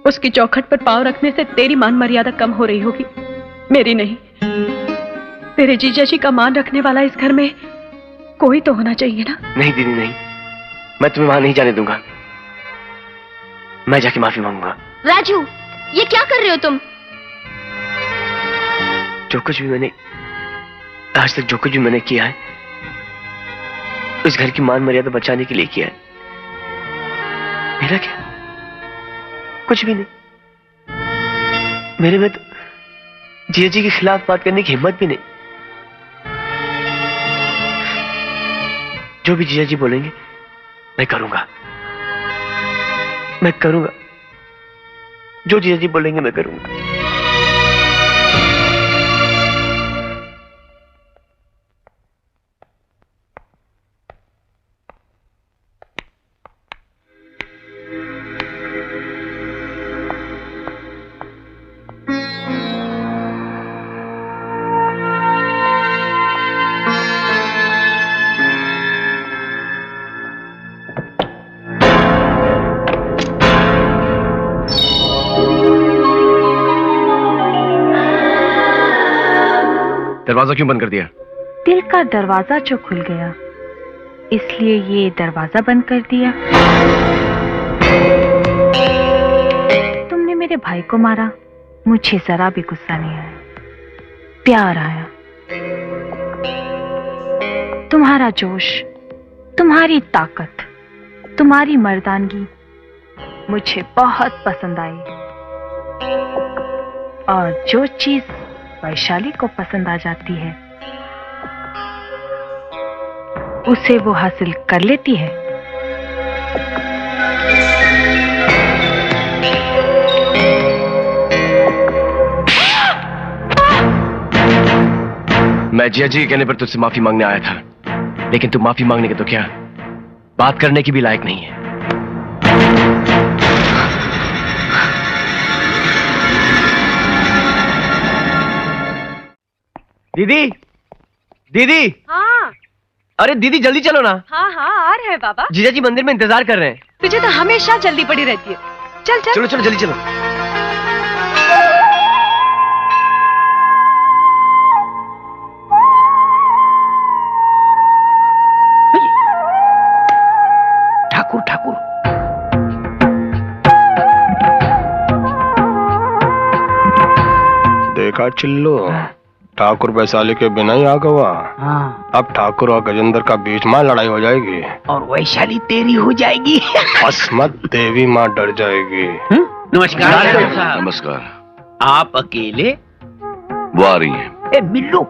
उसकी चौखट पर पाँव रखने से तेरी मान मर्यादा कम हो रही होगी, मेरी नहीं। तेरे जीजा जी का मान रखने वाला इस घर में कोई तो होना चाहिए ना। नहीं दीदी नहीं, मैं तुम्हें वहां नहीं जाने दूंगा। मैं जाके माफी मांगूंगा। राजू, ये क्या कर रहे हो तुम? जो कुछ भी मैंने आज तक किया है, इस घर की मान मर्यादा बचाने के लिए किया है। मेरा क्या? कुछ भी नहीं। मेरे में तो जिया जी के खिलाफ बात करने की हिम्मत भी नहीं। जो भी जिया जी बोलेंगे मैं करूंगा। जो जिया जी बोलेंगे मैं करूंगा। दरवाजा क्यों बंद कर दिया? दिल का दरवाजा जो खुल गया, इसलिए ये दरवाजा बंद कर दिया। तुमने मेरे भाई को मारा, मुझे जरा भी गुस्सा नहीं आया, प्यार आया। तुम्हारा जोश, तुम्हारी ताकत, तुम्हारी मर्दानगी मुझे बहुत पसंद आई। और जो चीज वैशाली को पसंद आ जाती है, उसे वो हासिल कर लेती है। मैं जिया जी के कहने पर तुझसे माफी मांगने आया था, लेकिन तू माफी मांगने के तो क्या, बात करने की भी लायक नहीं है। दीदी, दीदी। हाँ। अरे दीदी जल्दी चलो ना। हाँ हाँ आ रहे हैं बाबा। जीजा जी मंदिर में इंतजार कर रहे हैं। तुझे तो हमेशा जल्दी पड़ी रहती है। चल चल। चलो चलो जल्दी चलो। ठाकुर ठाकुर देखा चिल्लो, ठाकुर वैशाली के बिना ही आ गवा। हाँ। अब ठाकुर और गजेंद्र का बीच में लड़ाई हो जाएगी और वैशाली तेरी हो जाएगी। अस्मत देवी माँ डर जाएगी। नमस्कार। नमस्कार। आप अकेले? वो आ रही हैं। ए मिल्लू,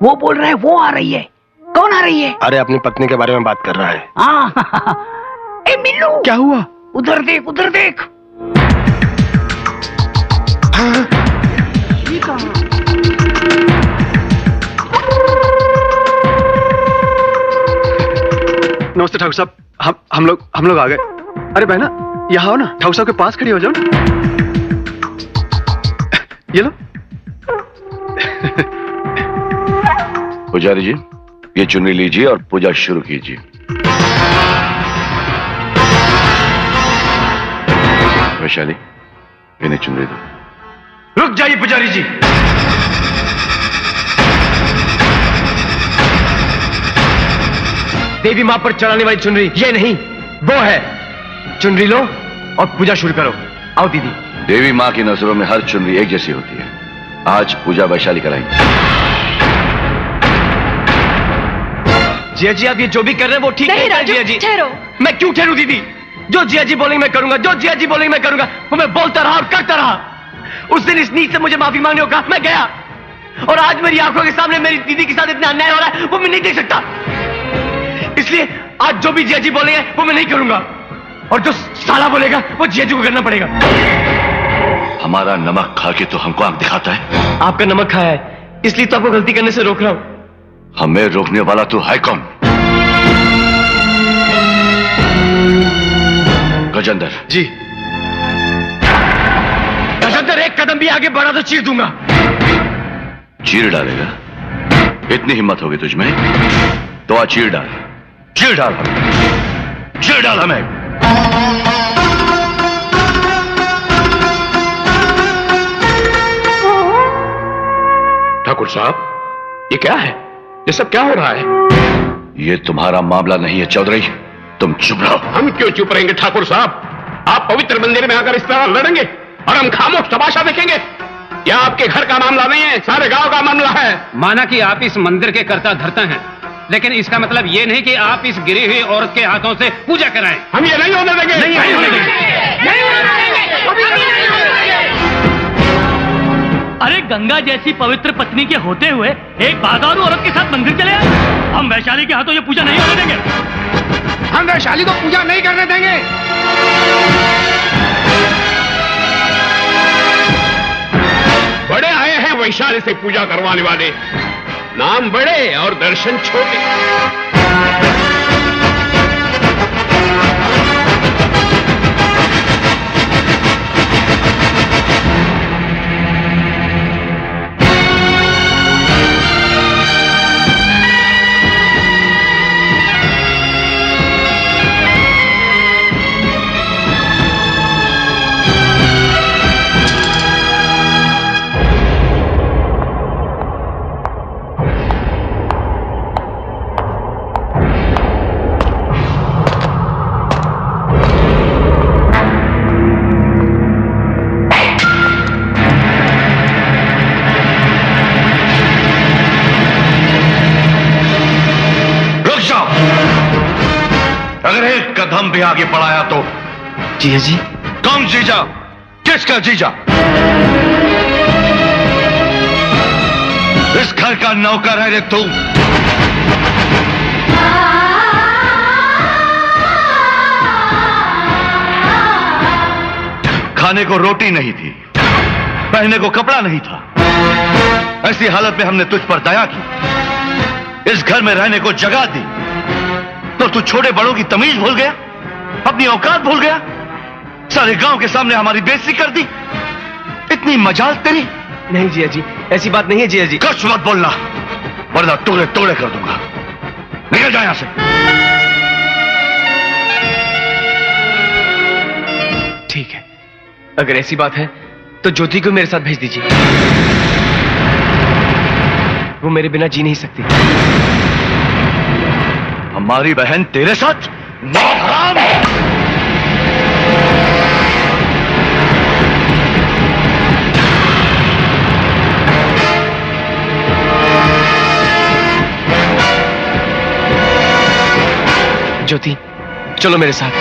वो बोल रहा है वो आ रही है। कौन आ रही है? अरे अपनी पत्नी के बारे में बात कर रहा है। ए मिल्लू, क्या हुआ? उधर देख, उधर देख। नमस्ते ठाकुर साहब, हम लोग आ गए। अरे बहना यहाँ आओ ना, ठाकुर साहब के पास खड़ी हो जाओ ना। ये लो। पुजारी जी, ये चुन्नी लीजिए और पूजा शुरू कीजिए। वैशाली, इन्हें चुनरी दो। रुक जाइए पुजारी जी। देवी मां पर चढ़ाने वाली चुनरी ये नहीं, वो है। चुनरी लो और पूजा शुरू करो। आओ दीदी। देवी मां की नजरों में हर चुनरी एक जैसी होती है। आज पूजा वैशाली कराएंगे। जिया जी आप ये जो भी कर रहे हैं वो ठीक नहीं है। राजू, जिया जी ठहरो। मैं क्यों ठहरूं दीदी? जो जिया जी बोलेंगे मैं करूंगा, जो जिया जी बोलेंगे मैं करूंगा। वो मैं बोलता रहा और करता रहा। उस दिन इस नीच से मुझे माफी मांगने को कहा, मैं गया, और आज मेरी आंखों के सामने मेरी दीदी के साथ इतना अन्याय हो रहा है वो मैं नहीं देख सकता। इसलिए आज जो भी जिया जी बोलेंगे वो मैं नहीं करूंगा, और जो साला बोलेगा वो जिया जी को करना पड़ेगा। हमारा नमक खा के तो हमको आंख दिखाता है। आपका नमक खाया है इसलिए तो आपको गलती करने से रोक रहा हूं। हमें रोकने वाला तू है कौन? गजेंद्र जी। गजेंद्र एक कदम भी आगे बढ़ा तो चीर दूंगा। चीर डालेगा? इतनी हिम्मत होगी तुझमें तो आज चीर डाल, चीर डाल हमें, चीर डाल हमें। ठाकुर साहब ये क्या है? ये सब क्या हो रहा है? ये तुम्हारा मामला नहीं है चौधरी, तुम चुप रहो। हम क्यों चुप रहेंगे ठाकुर साहब? आप पवित्र मंदिर में आकर इस तरह लड़ेंगे और हम खामोश तमाशा देखेंगे? यह आपके घर का मामला नहीं है, सारे गांव का मामला है। माना कि आप इस मंदिर के कर्ता धर्ता हैं, लेकिन इसका मतलब ये नहीं कि आप इस गिरी हुई औरत के हाथों से पूजा कराएं। हम ये नहीं होने देंगे। नहीं होने देंगे। अरे गंगा जैसी पवित्र पत्नी के होते हुए एक बागारू औरत के साथ मंदिर चले आए। हम वैशाली के हाथों ये पूजा नहीं होने देंगे। हम वैशाली को पूजा नहीं करने देंगे। बड़े आए हैं वैशाली से पूजा करवाने वाले, नाम बड़े और दर्शन छोटे। कदम भी आगे बढ़ाया तो जीजा जी। कौन जीजा? किसका जीजा? इस घर का नौकर है रे तू। खाने को रोटी नहीं थी, पहनने को कपड़ा नहीं था, ऐसी हालत में हमने तुझ पर दया की, इस घर में रहने को जगह दी, तो तू छोटे बड़ों की तमीज भूल गया, अपनी औकात भूल गया, सारे गांव के सामने हमारी बेइज्जती कर दी। इतनी मजाल तेरी? नहीं जिया जी, ऐसी बात नहीं है जिया जी। कुछ मत बोलना वरना टुकड़े टुकड़े कर दूंगा। निकल जा यहां से। ठीक है, अगर ऐसी बात है तो ज्योति को मेरे साथ भेज दीजिए, वो मेरे बिना जी नहीं सकती। हमारी बहन तेरे साथ? नाहराम! ज्योति चलो मेरे साथ।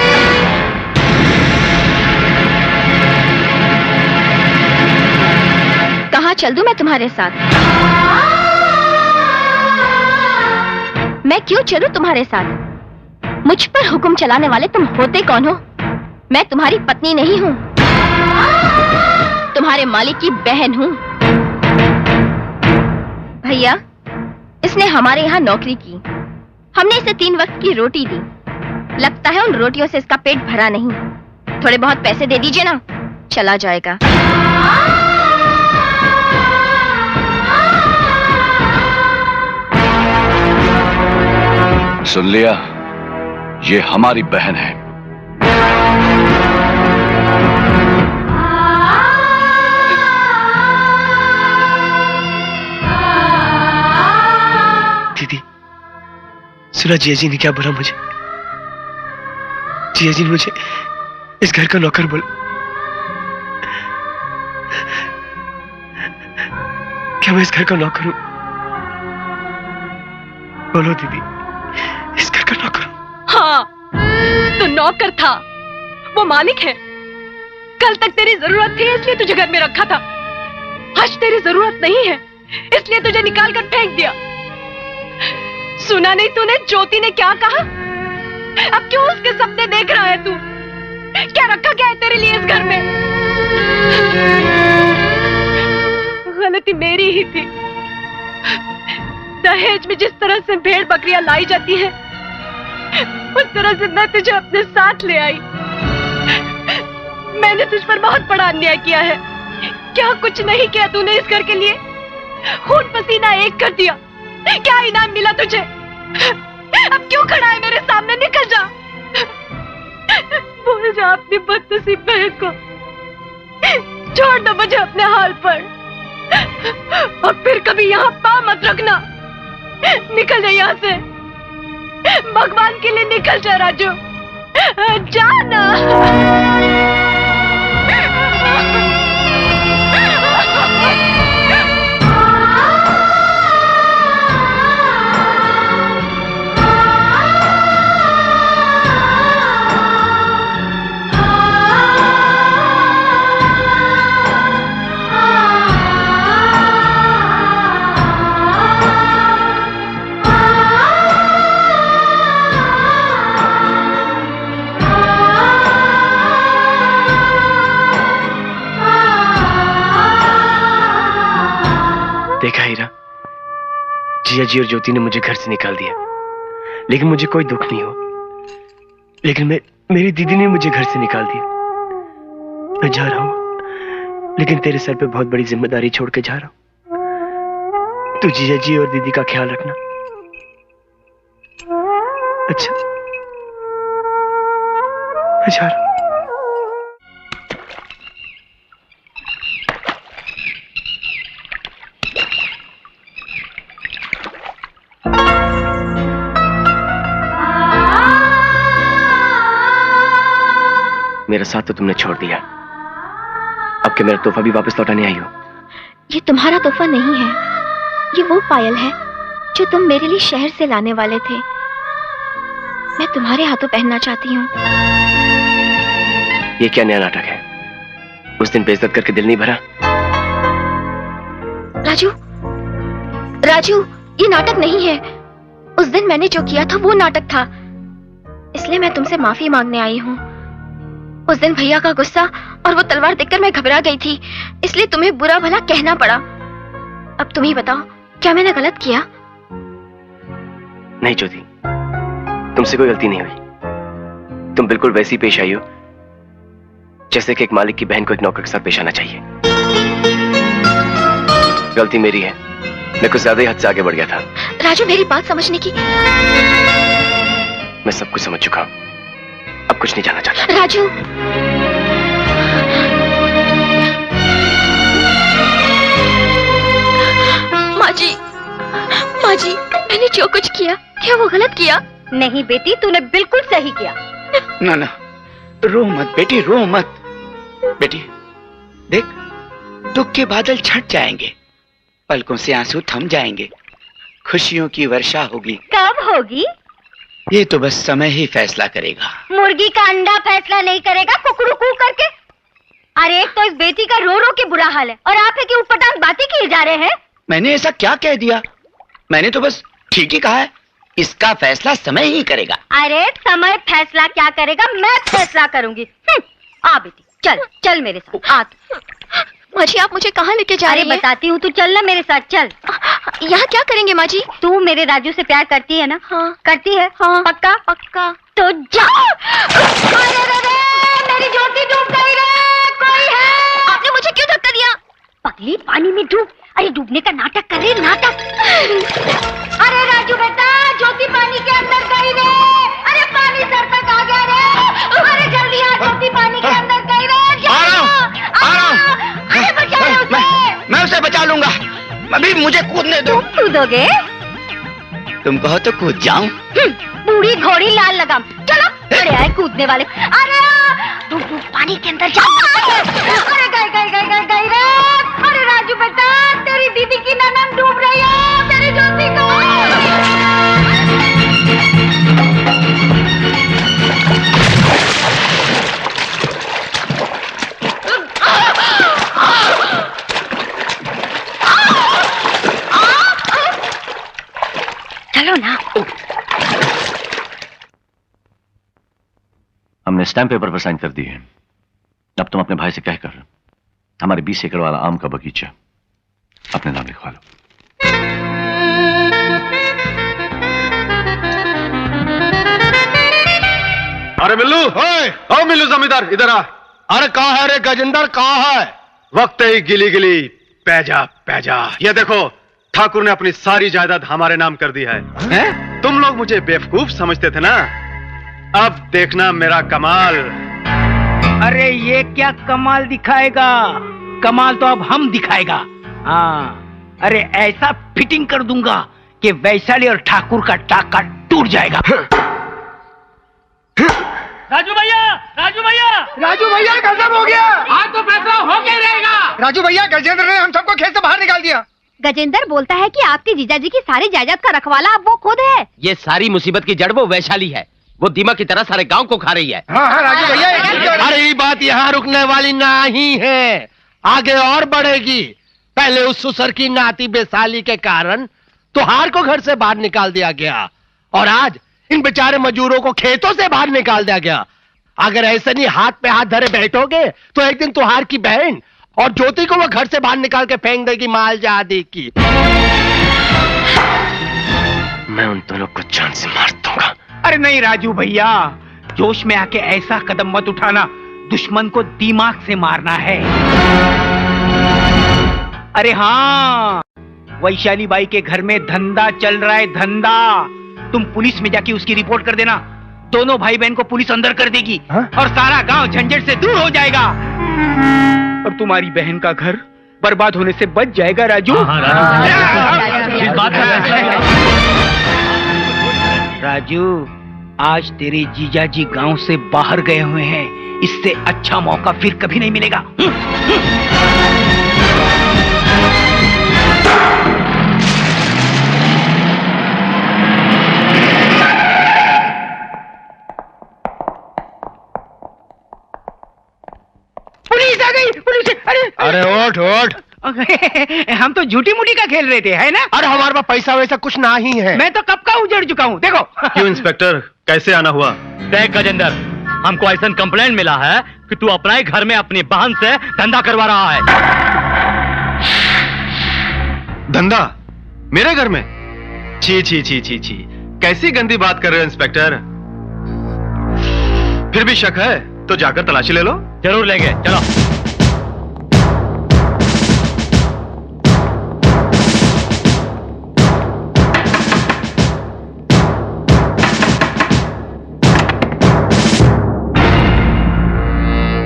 कहाँ चल दूं मैं तुम्हारे साथ? मैं क्यों चलूं तुम्हारे साथ? मुझ पर हुक्म चलाने वाले तुम होते कौन हो? मैं तुम्हारी पत्नी नहीं हूं, तुम्हारे मालिक की बहन हूं। भैया, इसने हमारे यहाँ नौकरी की, हमने इसे 3 वक्त की रोटी दी। लगता है उन रोटियों से इसका पेट भरा नहीं। थोड़े बहुत पैसे दे दीजिए ना, चला जाएगा। सुन लिया, ये हमारी बहन है। दीदी, सुना जिया जी ने क्या बोला मुझे? जिया जी ने मुझे इस घर का नौकर बोला। क्या मैं इस घर का नौकर हूं? बोलो दीदी, इस घर का नौकर हूं? हाँ, तो नौकर था, वो मालिक है। कल तक तेरी जरूरत थी इसलिए तुझे घर में रखा था। आज तेरी जरूरत नहीं है, इसलिए तुझे निकाल कर फेंक दिया। सुना नहीं तूने ज्योति ने क्या कहा? अब क्यों उसके सपने देख रहा है तू? क्या रखा क्या है तेरे लिए इस घर में? गलती मेरी ही थी। दहेज में जिस तरह से भेड़ बकरियां लाई जाती है, उस तरह से मैं तुझे अपने साथ ले आई। मैंने तुझ पर बहुत बड़ा अन्याय किया है। क्या कुछ नहीं किया तूने इस घर के लिए? खून पसीना एक कर दिया। क्या इनाम मिला तुझे? अब क्यों खड़ा है मेरे सामने? निकल जा, भूल जा अपनी बदनसीब बहन को, छोड़ दो मुझे अपने हाल पर, और फिर कभी यहाँ पाँव मत रखना। निकल जा यहाँ से, भगवान के लिए निकल जा राजू, जाना। देखा हीरा, जिया जी और ज्योति ने मुझे घर से निकाल दिया, लेकिन मुझे कोई दुख नहीं हुआ। लेकिन मेरी दीदी ने मुझे घर से निकाल दिया। मैं जा रहा हूं, लेकिन तेरे सर पे बहुत बड़ी जिम्मेदारी छोड़ के जा रहा हूं। तू जिया जी और दीदी का ख्याल रखना। अच्छा, मैं जा रहा हूं। मेरा साथ तो तुमने छोड़ दिया, अब क्या मेरा तोहफा भी वापस लौटाने आई हो? ये तुम्हारा तोहफा नहीं है, ये वो पायल है जो तुम मेरे लिए शहर से लाने वाले थे। मैं तुम्हारे हाथों पहनना चाहती हूँ। ये क्या नया नाटक है? उस दिन बेइज्जत करके दिल नहीं भरा? राजू, राजू, ये नाटक नहीं है। उस दिन मैंने जो किया था वो नाटक था, इसलिए मैं तुमसे माफी मांगने आई हूँ। उस दिन भैया का गुस्सा और वो तलवार देखकर मैं घबरा गई थी, इसलिए तुम्हें बुरा भला कहना पड़ा। अब तुम ही बताओ, क्या मैंने गलत किया? नहीं ज्योति, तुमसे कोई गलती नहीं हुई। तुम बिल्कुल वैसी पेश आई हो जैसे कि एक मालिक की बहन को एक नौकर के साथ पेश आना चाहिए। गलती मेरी है, मैं कुछ ज्यादा ही हद से आगे बढ़ गया था। राजू, मेरी बात समझने की। मैं सब कुछ समझ चुका हूं, अब कुछ नहीं जानना चाहता। राजू, माँ जी, मैंने जो कुछ किया, क्या वो गलत किया? नहीं बेटी, तूने बिल्कुल सही किया। ना ना, रो मत बेटी, रो मत। बेटी देख, दुख के बादल छट जाएंगे, पलकों से आंसू थम जाएंगे, खुशियों की वर्षा होगी। कब होगी? ये तो बस समय ही फैसला करेगा। मुर्गी का अंडा फैसला नहीं करेगा कुकड़ू कू करके। अरे एक तो इस बेटी का रो रो के बुरा हाल है, और आप है कि ऊटपटांग बातें किए जा रहे हैं। मैंने ऐसा क्या कह दिया? मैंने तो बस ठीक ही कहा है, इसका फैसला समय ही करेगा। अरे समय फैसला क्या करेगा, मैं फैसला करूंगी। आ बेटी, चल चल मेरे साथ। आ माँ जी, आप मुझे कहाँ लेके जा रही हैं? बताती हूँ, तू चल ना मेरे साथ, चल। यहाँ क्या करेंगे माँ जी? तू मेरे राजू से प्यार करती है ना? हाँ। करती है? हाँ। पक्का? पक्का। तो जा। अरे रे रे, मेरी ज्योति डूब गई रे, कोई है? आपने मुझे क्यों धक्का दिया? पगली, पानी में डूब। अरे डूबने का नाटक कर रही, नाटक। अरे राजू बेटा, ज्योति पानी के अंदर गई रे। अरे पानी सर तक आ गया रे। अरे जल्दी आ, ज्योति पानी के अंदर गई रे। अरे बचा लो उसे। मैं उसे बचा लूंगा, अभी मुझे कूदने दो। कूदोगे? तुम कहो तो कूद जाऊं। बूढ़ी घोड़ी लाल लगाम, चलो। बड़े आए कूदने वाले। अरे डूब डूब पानी के अंदर जा। अरे गई गई गई गई गई रे। अरे राजू बेटा, तेरी दीदी की ननद डूब रही है, तेरी ज्योति को। मैंने स्टैम्प पेपर पर साइन कर दी है। अब तुम अपने भाई से कहकर हमारे 20 एकड़ वाला आम का बगीचा अपने नाम लिखवा लो। अरे मिल्लू, ओ मिल्लू जमींदार इधर आ। अरे कहाँ है रे गजेंद्र, कहाँ है? वक्त ही गिली गिली पैजा। ये देखो, ठाकुर ने अपनी सारी जायदाद हमारे नाम कर दी है। तुम लोग मुझे बेवकूफ समझते थे ना, अब देखना मेरा कमाल। अरे ये क्या कमाल दिखाएगा, कमाल तो अब हम दिखाएगा। हाँ, अरे ऐसा फिटिंग कर दूंगा कि वैशाली और ठाकुर का टाका टूट जाएगा। राजू भैया गजब हो गया। आज तो फैसला हो के रहेगा। राजू भैया, गजेंद्र ने हम सबको खेत से बाहर निकाल दिया। गजेंद्र बोलता है कि आपके जीजाजी की सारी जायदाद का रखवाला अब वो खुद है। ये सारी मुसीबत की जड़ वो वैशाली है। वो दीमक की तरह सारे गांव को खा रही है। हाँ राजू भैया, अरे ये बात यहाँ रुकने वाली नहीं है, आगे और बढ़ेगी। पहले उस सुसर की नाती वैशाली के कारण तुहार को घर से बाहर निकाल दिया गया, और आज इन बेचारे मजदूरों को खेतों से बाहर निकाल दिया गया। अगर ऐसे नहीं हाथ पे हाथ धरे बैठोगे तो एक दिन तुहार की बहन और ज्योति को वो घर से बाहर निकाल के फेंक देगी माल जादी की। मैं उन दोनों को जान से मार दूंगा। अरे नहीं राजू भैया, जोश में आके ऐसा कदम मत उठाना, दुश्मन को दिमाग से मारना है। अरे हाँ, वैशाली बाई के घर में धंधा चल रहा है, धंधा। तुम पुलिस में जाके उसकी रिपोर्ट कर देना, दोनों भाई बहन को पुलिस अंदर कर देगी। और सारा गांव झंझट से दूर हो जाएगा, और तुम्हारी बहन का घर बर्बाद होने से बच जाएगा राजू। राजू, आज तेरे जीजाजी गांव से बाहर गए हुए हैं, इससे अच्छा मौका फिर कभी नहीं मिलेगा। पुलिस आ गई, पुलिस! अरे ओठ हम तो झूठी मुठी का खेल रहे थे, है ना? अरे हमारे पास पैसा वैसा कुछ ना ही है। मैं तो कब का उजड़ चुका हूँ, देखो। क्यों इंस्पेक्टर, कैसे आना हुआ? देख गजेंद्र, हमको ऐसा कंप्लेंट मिला है कि तू अपने घर में अपनी बहन से धंधा करवा रहा है। धंधा मेरे घर में? छी छी छी छी छी, कैसी गंदी बात कर रहे हो इंस्पेक्टर। फिर भी शक है तो जाकर तलाशी ले लो। जरूर लेंगे, चलो।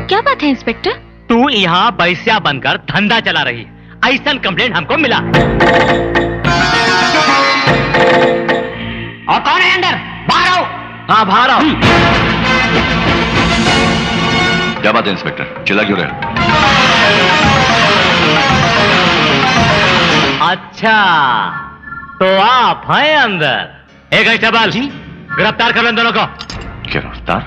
क्या बात है इंस्पेक्टर? तू यहाँ बैस्या बनकर धंधा चला रही है, ऐसा कंप्लेंट हमको मिला है। और कौन है अंदर? बाहर आओ। हाँ, बाहर आओ। क्या बात है इंस्पेक्टर, चिल्ला क्यों रहे? अच्छा, तो आप हैं अंदर। एक ऐसा बाल जी, गिरफ्तार कर लो इन दोनों को। गिरफ्तार?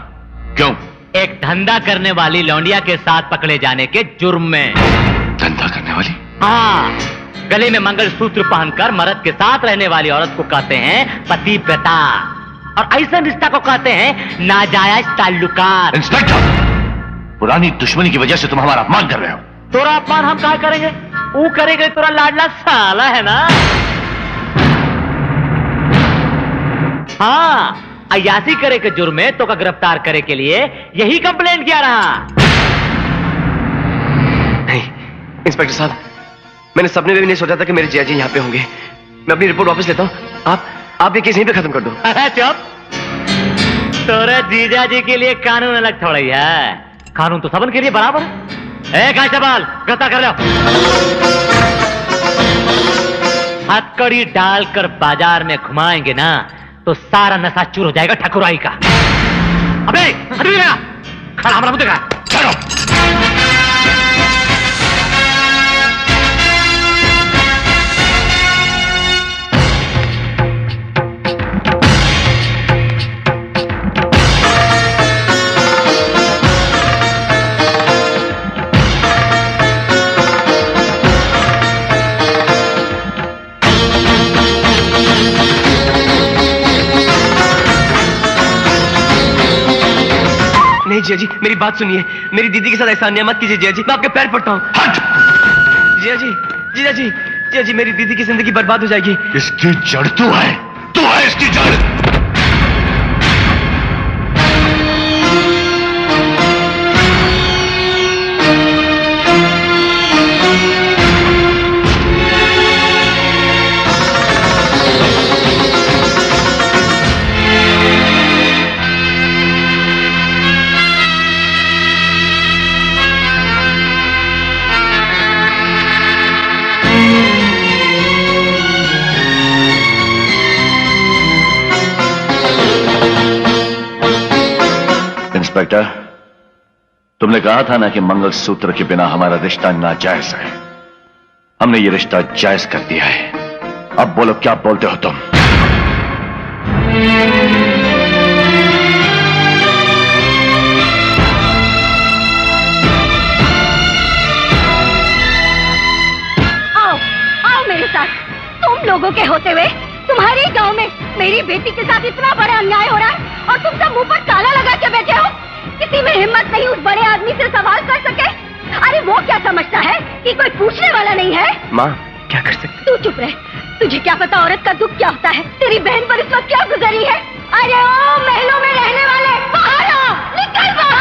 क्यों? एक धंधा करने वाली लौंडिया के साथ पकड़े जाने के जुर्म में। धंधा करने वाली? हाँ, गले में मंगलसूत्र पहनकर मर्द के साथ रहने वाली औरत को कहते हैं पतिव्रता, और ऐसा रिश्ता को कहते हैं नाजायज ताल्लुकात। इंस्पेक्टर, पुरानी दुश्मनी की वजह से तुम हमारा अपमान कर रहे हो। तोरा अपमान हम क्या करेंगे? वो करेंगे तोरा लाडला साला है ना। हाँ, अयासी करे के जुर्म में तो का गिरफ्तार करे के लिए यही कंप्लेंट किया रहा। नहीं इंस्पेक्टर साहब, मैंने सपने में भी नहीं सोचा था कि मेरे जियाजी यहाँ पे होंगे। मैं अपनी रिपोर्ट वापस लेता हूँ, आप ये केस यहीं पे खत्म कर दो। चुप, तोरे जीजा जी के लिए कानून अलग थोड़ी है, कानून तो सबन के लिए बराबर है। एक कांस्टेबल, गिरफ्तार कर लो। हथकड़ी डालकर बाजार में घुमाएंगे ना तो सारा नशा चूर हो जाएगा ठकुराई का। अबे हटो ना, खड़ा हमारा मुंह देखा। चलो। नहीं नहीं जिया जी, मेरी बात सुनिए। मेरी दीदी के साथ ऐसा अन्याय मत कीजिए जिया जी, मैं आपके पैर पड़ता हूँ। जिया जी, जिया जी, जिया जी, मेरी दीदी की जिंदगी बर्बाद हो जाएगी। इसकी जड़ तू है इसकी जड़। इंस्पेक्टर, तुमने कहा था ना कि मंगलसूत्र के बिना हमारा रिश्ता नाजायज है। हमने ये रिश्ता जायज कर दिया है। अब बोलो क्या बोलते हो तुम? आओ, आओ मेरे साथ। तुम लोगों के होते हुए तुम्हारे गांव में मेरी बेटी के साथ इतना बड़ा अन्याय हो रहा है और तुम सब मुंह पर ताला लगा के बैठे हो। किसी में हिम्मत नहीं उस बड़े आदमी से सवाल कर सके। अरे वो क्या समझता है कि कोई पूछने वाला नहीं है? माँ, क्या कर सकते? तू चुप रह। तुझे क्या पता औरत का दुख क्या होता है? तेरी बहन पर इस वक्त क्या गुजरी है? अरे ओ महलों में रहने वाले, बाहर आ, निकल बाहर।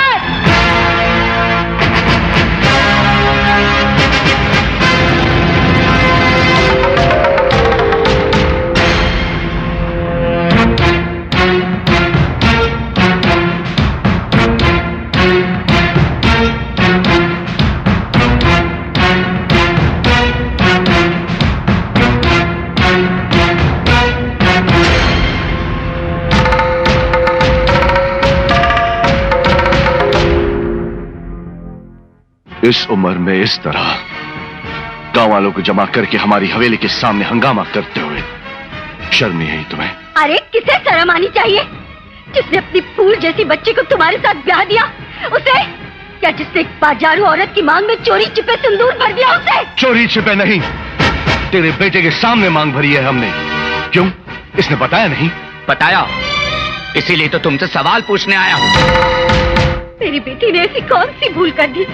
इस उम्र में इस तरह गांव वालों को जमा करके हमारी हवेली के सामने हंगामा करते हुए शर्म नहीं आई तुम्हें? अरे किसे शर्म आनी चाहिए? जिसने अपनी फूल जैसी बच्ची को तुम्हारे साथ ब्याह दिया उसे? क्या जिसने एक बाजारू औरत की मांग में चोरी छिपे सिंदूर भर दिया उसे? चोरी छिपे नहीं, तेरे बेटे के सामने मांग भरी है हमने। क्यों, इसने बताया नहीं? बताया, इसीलिए तो तुमसे सवाल पूछने आया हूँ। मेरी बेटी ने ऐसी कौन सी भूल कर दी?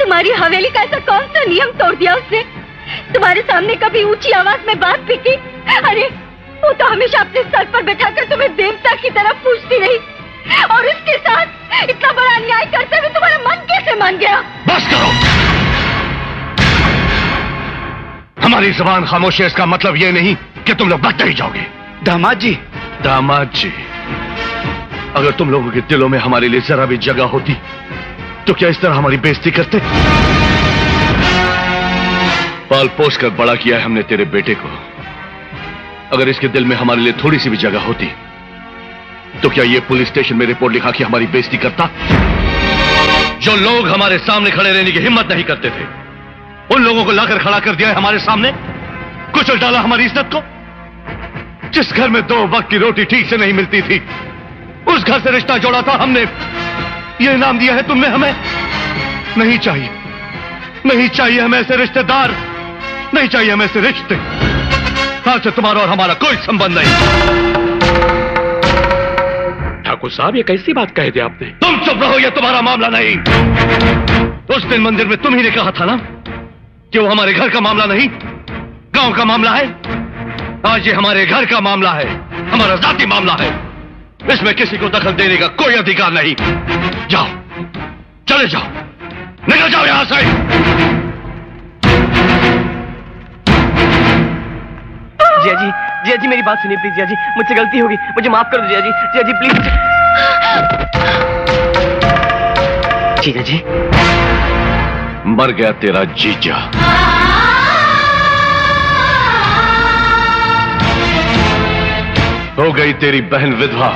तुम्हारी हवेली का ऐसा कौन सा नियम तोड़ दिया उसने? तुम्हारे सामने कभी ऊंची आवाज में बात भी की? अरे वो तो हमेशा अपने सर पर बैठाकर तुम्हें देवता की तरफ पूछती रही, और उसके साथ इतना बड़ा अन्याय करते हुए तुम्हारा मन कैसे मान गया? बस करो, हमारी जुबान खामोश है, इसका मतलब ये नहीं कि तुम लोग बकते ही जाओगे। दामाद जी, दामाद जी, अगर तुम लोगों के दिलों में हमारे लिए जरा भी जगह होती तो क्या इस तरह हमारी बेइज्जती करते? पाल पोस कर बड़ा किया है हमने तेरे बेटे को। अगर इसके दिल में हमारे लिए थोड़ी सी भी जगह होती तो क्या ये पुलिस स्टेशन में रिपोर्ट लिखा कि हमारी बेइज्जती करता? जो लोग हमारे सामने खड़े रहने की हिम्मत नहीं करते थे, उन लोगों को लाकर खड़ा कर दिया है हमारे सामने, कुचल डाला हमारी इज्जत को। जिस घर में 2 वक्त की रोटी ठीक से नहीं मिलती थी, उस घर से रिश्ता जोड़ा था हमने। ये इनाम दिया है तुमने हमें? नहीं चाहिए, नहीं चाहिए हमें ऐसे रिश्तेदार, नहीं चाहिए हमें ऐसे रिश्ते। आज से तुम्हारा और हमारा कोई संबंध नहीं। ठाकुर साहब, ये कैसी बात कह दी आपने? तुम चुप रहो, ये तुम्हारा मामला नहीं। उस दिन मंदिर में तुम ही ने कहा था ना कि वो हमारे घर का मामला नहीं, गांव का मामला है। आज ये हमारे घर का मामला है, हमारा जाति मामला है। इसमें किसी को दखल देने का कोई अधिकार नहीं। जाओ, चले जाओ, निकल जाओ यहां से। जिया जी मेरी बात सुनिए प्लीज। जिया जी, मुझसे गलती होगी, मुझे माफ कर दो जिया जी। जिया जी प्लीज। जीजा जी, मर गया तेरा जीजा। हो गई तेरी बहन विधवा।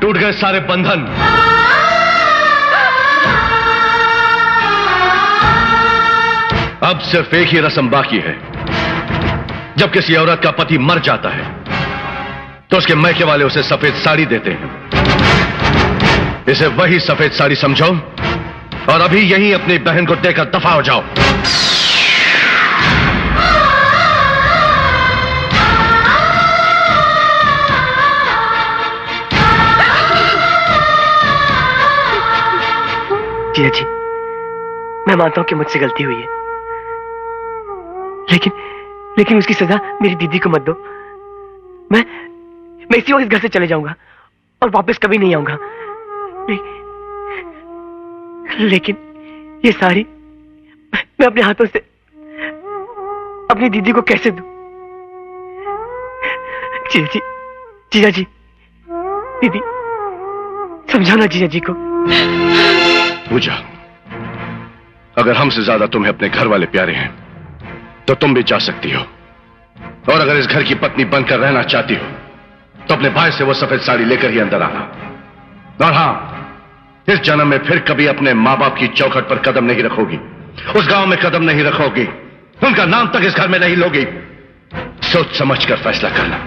टूट गए सारे बंधन। अब सिर्फ एक ही रस्म बाकी है। जब किसी औरत का पति मर जाता है तो उसके मैके वाले उसे सफेद साड़ी देते हैं। इसे वही सफेद साड़ी समझो और अभी यहीं अपनी बहन को देकर दफा हो जाओ। जिया जी, मैं मानता हूं कि मुझसे गलती हुई है, लेकिन उसकी सजा मेरी दीदी को मत दो। मैं इसी वक्त इस घर से चले जाऊंगा और वापस कभी नहीं आऊंगा। लेकिन ये साड़ी मैं अपने हाथों से अपनी दीदी को कैसे दूं? जीजा जी, दीदी समझाना जीजा जी को। पूजा, अगर हमसे ज्यादा तुम्हें अपने घर वाले प्यारे हैं तो तुम भी जा सकती हो, और अगर इस घर की पत्नी बनकर रहना चाहती हो तो अपने भाई से वो सफेद साड़ी लेकर ही अंदर आना। और हां, इस जन्म में फिर कभी अपने मां बाप की चौखट पर कदम नहीं रखोगी, उस गांव में कदम नहीं रखोगी, उनका नाम तक इस घर में नहीं लोगी। सोच समझ कर फैसला करना।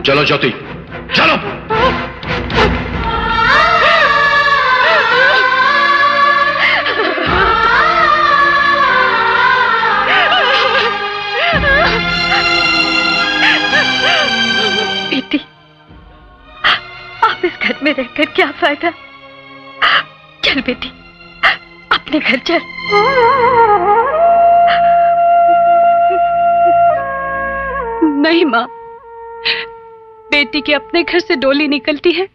चलो ज्योति, चलो। बेटी, आप इस घर में रहकर क्या फायदा? चल बेटी, अपने घर चल। नहीं माँ, बेटी के अपने घर से डोली निकलती है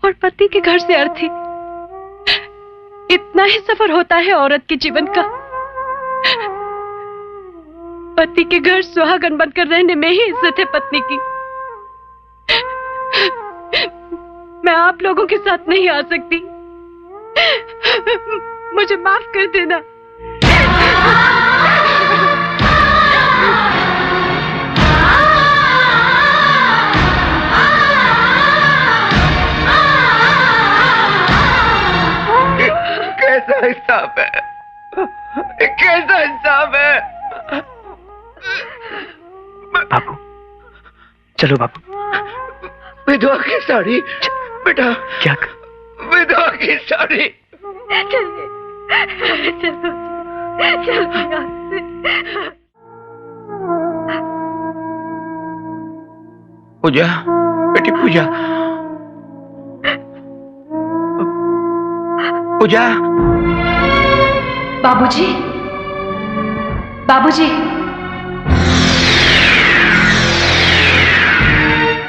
और पति के घर से अर्थी। इतना ही सफर होता है औरत के जीवन का। पति के घर सुहागन बनकर रहने में ही इज्जत है पत्नी की। मैं आप लोगों के साथ नहीं आ सकती, मुझे माफ कर देना। कैसा हिसाब है, कैसा हिसाब है? बापू, चलो बापू। विधवा की साड़ी बेटा। क्या? विधवा की साड़ी। पूजा, बेटी पूजा, पूजा। बाबूजी, बाबूजी,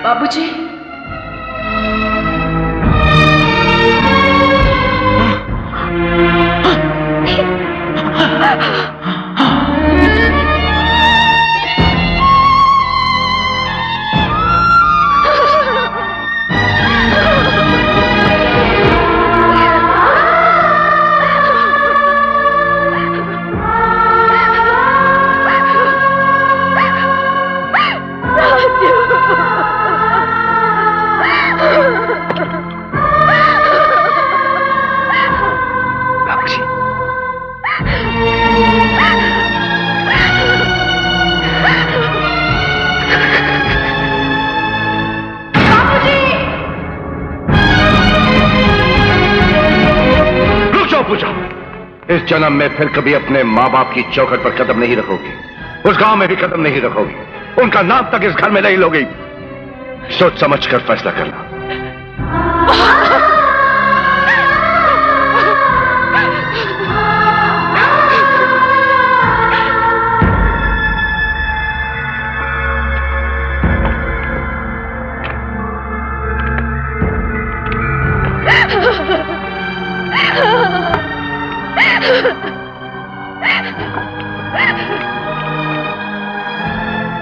बाबूजी। इस जन्म में फिर कभी अपने माँ बाप की चौखट पर कदम नहीं रखोगी, उस गांव में भी कदम नहीं रखोगी, उनका नाम तक इस घर में नहीं लोगी। सोच समझ कर फैसला करना।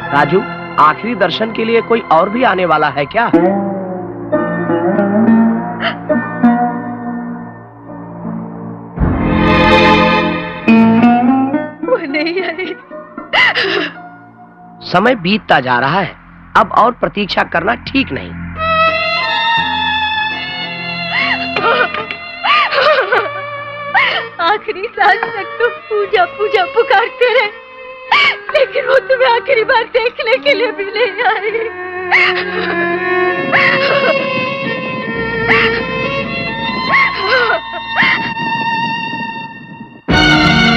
राजू, आखिरी दर्शन के लिए कोई और भी आने वाला है क्या? वो नहीं आई। समय बीतता जा रहा है, अब और प्रतीक्षा करना ठीक नहीं। आखिरी सांस तक तो पूजा पूजा पुकारते रहे, लेकिन वो तुम्हें आखिरी बार देखने के लिए भी नहीं आई।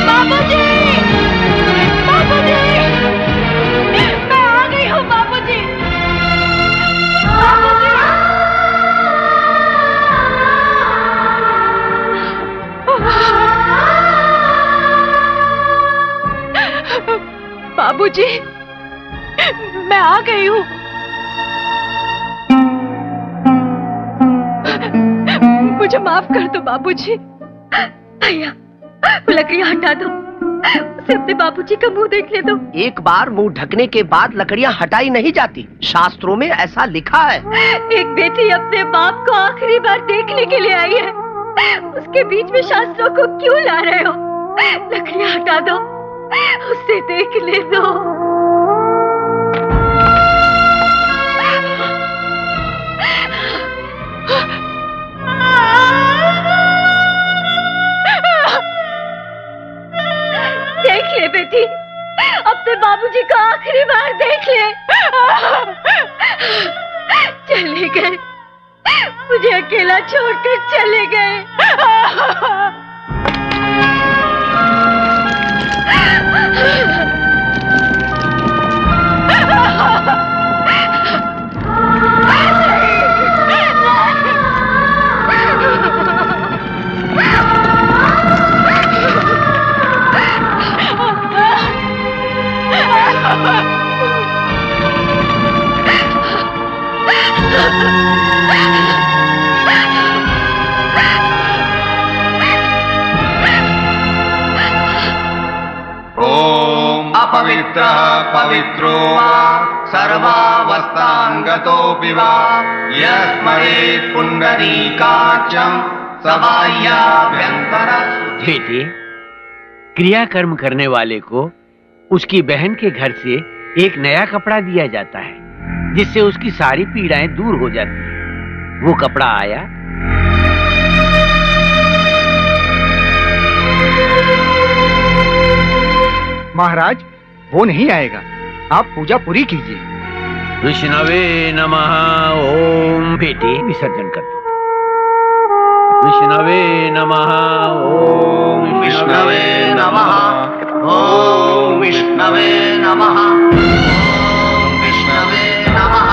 बाबूजी, बाबूजी, मैं आ गई हूँ बाबूजी। बाबूजी, बाबूजी, मैं आ गई हूँ। मुझे माफ कर दो बाबूजी। भैया, वो लकड़ियाँ हटा दो, उसे अपने बाबूजी का मुंह देखने दो। एक बार मुंह ढकने के बाद लकड़ियाँ हटाई नहीं जाती, शास्त्रों में ऐसा लिखा है। एक बेटी अपने बाप को आखिरी बार देखने के लिए आई है, उसके बीच में शास्त्रों को क्यों ला रहे हो? लकड़ियाँ हटा दो, उसे देखने दो। देख ले बेटी, अपने बाबूजी को आखिरी बार देख ले। चले गए, मुझे अकेला छोड़कर चले गए। ओम अपवित्रः पवित्रो वा सर्वावस्थांगतोऽपि वा यस्मरेत् पुंडरीकाक्षं सबाह्याभ्यंतर। बेटी, क्रियाकर्म करने वाले को उसकी बहन के घर से एक नया कपड़ा दिया जाता है, जिससे उसकी सारी पीड़ाएं दूर हो जाती हैं। वो कपड़ा आया? महाराज, वो नहीं आएगा, आप पूजा पूरी कीजिए। विष्णवे नमः। ओम। बेटी, विसर्जन कर दो। विष्णवे नमः। ओम विष्णवे नमः। ओम विष्णवे नमः। ओम विष्णवे नमः।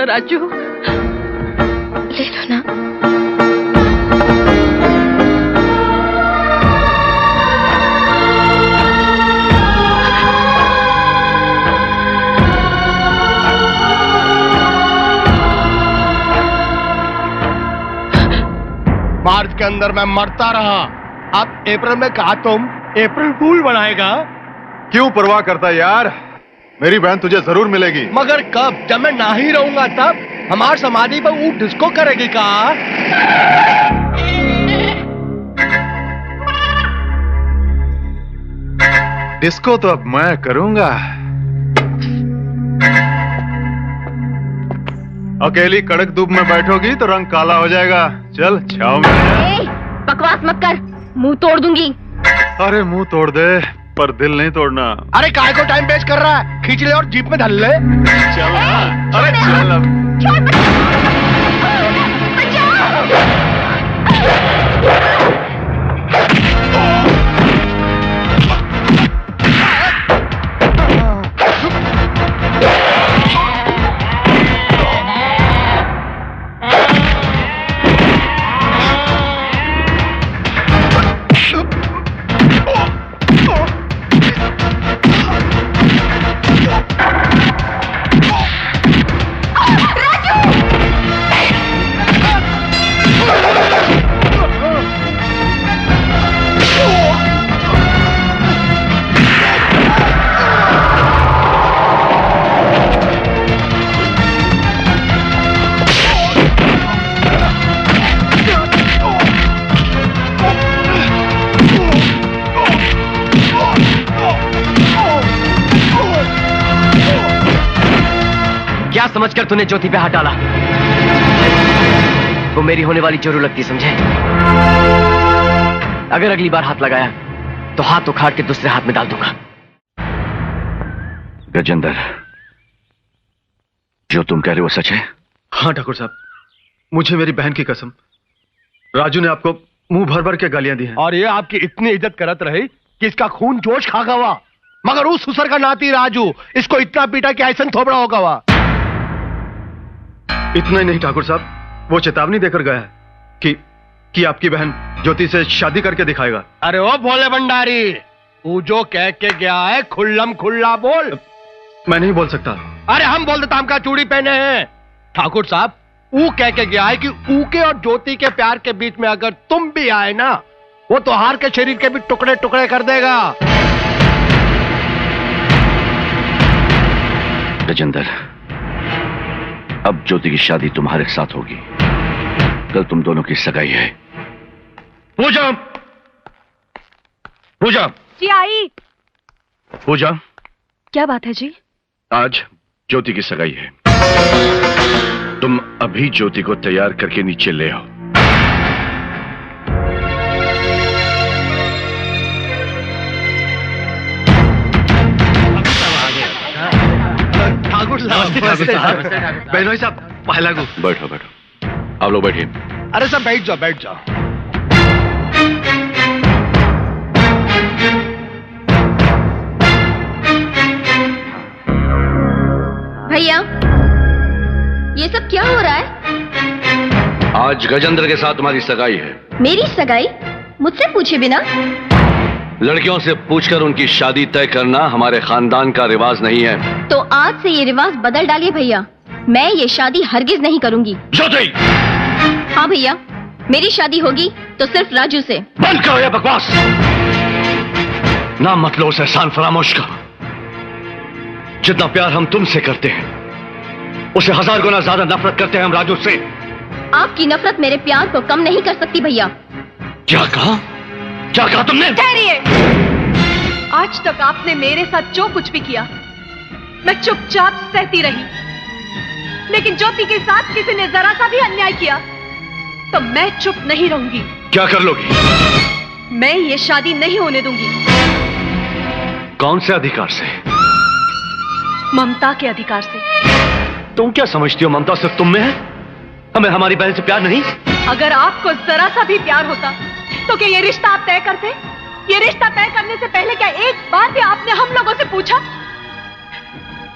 राजू, ले लो ना। मार्च के अंदर मैं मरता रहा, अब अप्रैल में कहा तुम अप्रैल फूल बनाएगा। क्यों परवाह करता यार, मेरी बहन तुझे जरूर मिलेगी। मगर कब? जब मैं ना ही रहूंगा तब? हमार समाधि पर वो डिस्को करेगी का? डिस्को तो अब मैं करूंगा। अकेली कड़क धूप में बैठोगी तो रंग काला हो जाएगा। चल छाव में। बकवास मत कर, मुंह तोड़ दूंगी। अरे मुंह तोड़ दे, पर दिल नहीं तोड़ना। अरे काय को टाइम वेस्ट कर रहा है, खींच ले और जीप में धल ले। चल अरे चल अब। समझकर तूने ज्योति पे हाथ डाला। वो मेरी होने वाली जरूर लगती, समझे? अगर अगली बार हाथ लगाया तो हाथ उखाड़ के दूसरे हाथ में डाल दूंगा। गजेंद्र, जो तुम कह रहे हो सच है? हाँ ठाकुर साहब, मुझे मेरी बहन की कसम, राजू ने आपको मुंह भर भर के गालियां दी हैं। और ये आपकी इतनी इज्जत करत रही कि इसका खून जोश खा गवा, मगर उस सुसर का नाती राजू इसको इतना पीटा कि ऐसा थोबड़ा होगा वा। इतना ही नहीं ठाकुर साहब, वो चेतावनी देकर गया है कि आपकी बहन ज्योति से शादी करके दिखाएगा। अरे ओ भोले भंडारी, तू जो कह के गया है खुल्लम खुल्ला बोल। मैं नहीं बोल सकता। अरे हम बोल देता, हम का चूड़ी पहने हैं। ठाकुर साहब, ऊ कह के गया है कि ऊ के और ज्योति के प्यार के बीच में अगर तुम भी आए ना, वो तो हार के शरीर के भी टुकड़े टुकड़े कर देगा। गजेंद्र, अब ज्योति की शादी तुम्हारे साथ होगी। कल तुम दोनों की सगाई है। पूजा, पूजा, जी आई। पूजा, क्या बात है जी? आज ज्योति की सगाई है। तुम अभी ज्योति को तैयार करके नीचे ले आओ। ठाकुर साहब, बहनोई साहब, पहला गु। बैठो बैठो, आप लोग बैठिए। अरे सब बैठ जाओ, बैठ जाओ। भैया, ये सब क्या हो रहा है? आज गजेंद्र के साथ तुम्हारी सगाई है। मेरी सगाई? मुझसे पूछे बिना? लड़कियों से पूछकर उनकी शादी तय करना हमारे खानदान का रिवाज नहीं है। तो आज से ये रिवाज बदल डालिए भैया। मैं ये शादी हरगिज नहीं करूंगी। ज्योति! हाँ भैया, मेरी शादी होगी तो सिर्फ राजू से। बंद करो ये बकवास। नाम मत लो उस एहसान फरामोश का। जितना प्यार हम तुमसे करते हैं, उसे 1000 गुना ज्यादा नफरत करते हैं हम राजू से। आपकी नफरत मेरे प्यार को कम नहीं कर सकती भैया। क्या कहा? क्या कहा तुमने? ठहरिए। आज तक आपने मेरे साथ जो कुछ भी किया, मैं चुपचाप सहती रही। लेकिन ज्योति के साथ किसी ने जरा सा भी अन्याय किया तो मैं चुप नहीं रहूंगी। क्या कर लोगी? मैं ये शादी नहीं होने दूंगी। कौन से अधिकार से? ममता के अधिकार से। तुम क्या समझती हो ममता सिर्फ तुम में है? हमें हमारी बहन से प्यार नहीं? अगर आपको जरा सा भी प्यार होता तो क्या ये रिश्ता आप तय करते? ये रिश्ता तय करने से पहले क्या एक बार भी आपने हम लोगों से पूछा?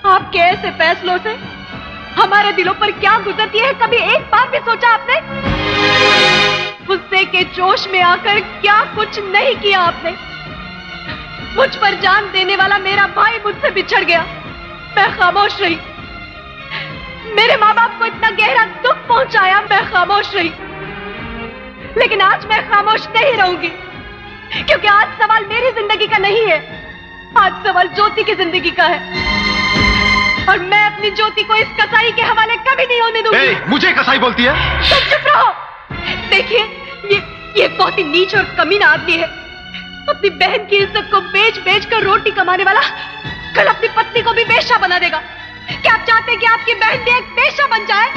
आपके ऐसे फैसलों से हमारे दिलों पर क्या गुजरती है, कभी एक बार भी सोचा आपने? गुस्से के जोश में आकर क्या कुछ नहीं किया आपने। मुझ पर जान देने वाला मेरा भाई मुझसे बिछड़ गया, मैं खामोश रही। मेरे माँ बाप को इतना गहरा दुख पहुंचाया, मैं खामोश रही। लेकिन आज मैं खामोश नहीं रहूंगी, क्योंकि आज सवाल मेरी जिंदगी का नहीं है, आज सवाल ज्योति की जिंदगी का है। और मैं अपनी ज्योति को इस कसाई के हवाले कभी नहीं होने दूंगी। मुझे कसाई बोलती है? तुम चुप रहो। देखिए, ये बहुत ही नीच और कमीना आदमी है। अपनी बहन की इज्जत को बेच बेच कर रोटी कमाने वाला कल अपनी पत्नी को भी बेश्या बना देगा। क्या आप चाहते हैं कि आपकी बहन भी एक बेश्या बन जाए?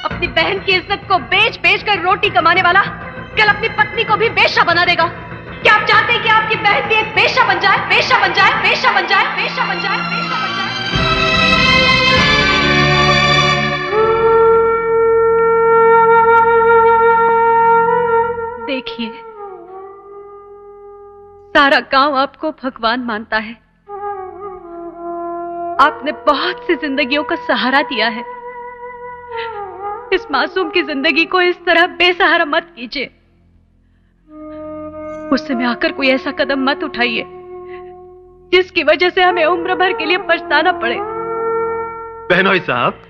अपनी बहन की इज्जत को बेच बेच कर रोटी कमाने वाला कल अपनी पत्नी को भी बेश्या बना देगा। क्या आप चाहते हैं कि आपकी बहन भी एक बेश्या बन जाए? बेश्या बन जाए, बेश्या बन जाए, बेश्या बन जाए, बेश्या बन जाए। देखिए, सारा गांव आपको भगवान मानता है। आपने बहुत सी जिंदगियों का सहारा दिया है। इस मासूम की जिंदगी को इस तरह बेसहारा मत कीजिए। गुस्से में आकर कोई ऐसा कदम मत उठाइए जिसकी वजह से हमें उम्र भर के लिए पछताना पड़े। बहनोई साहब,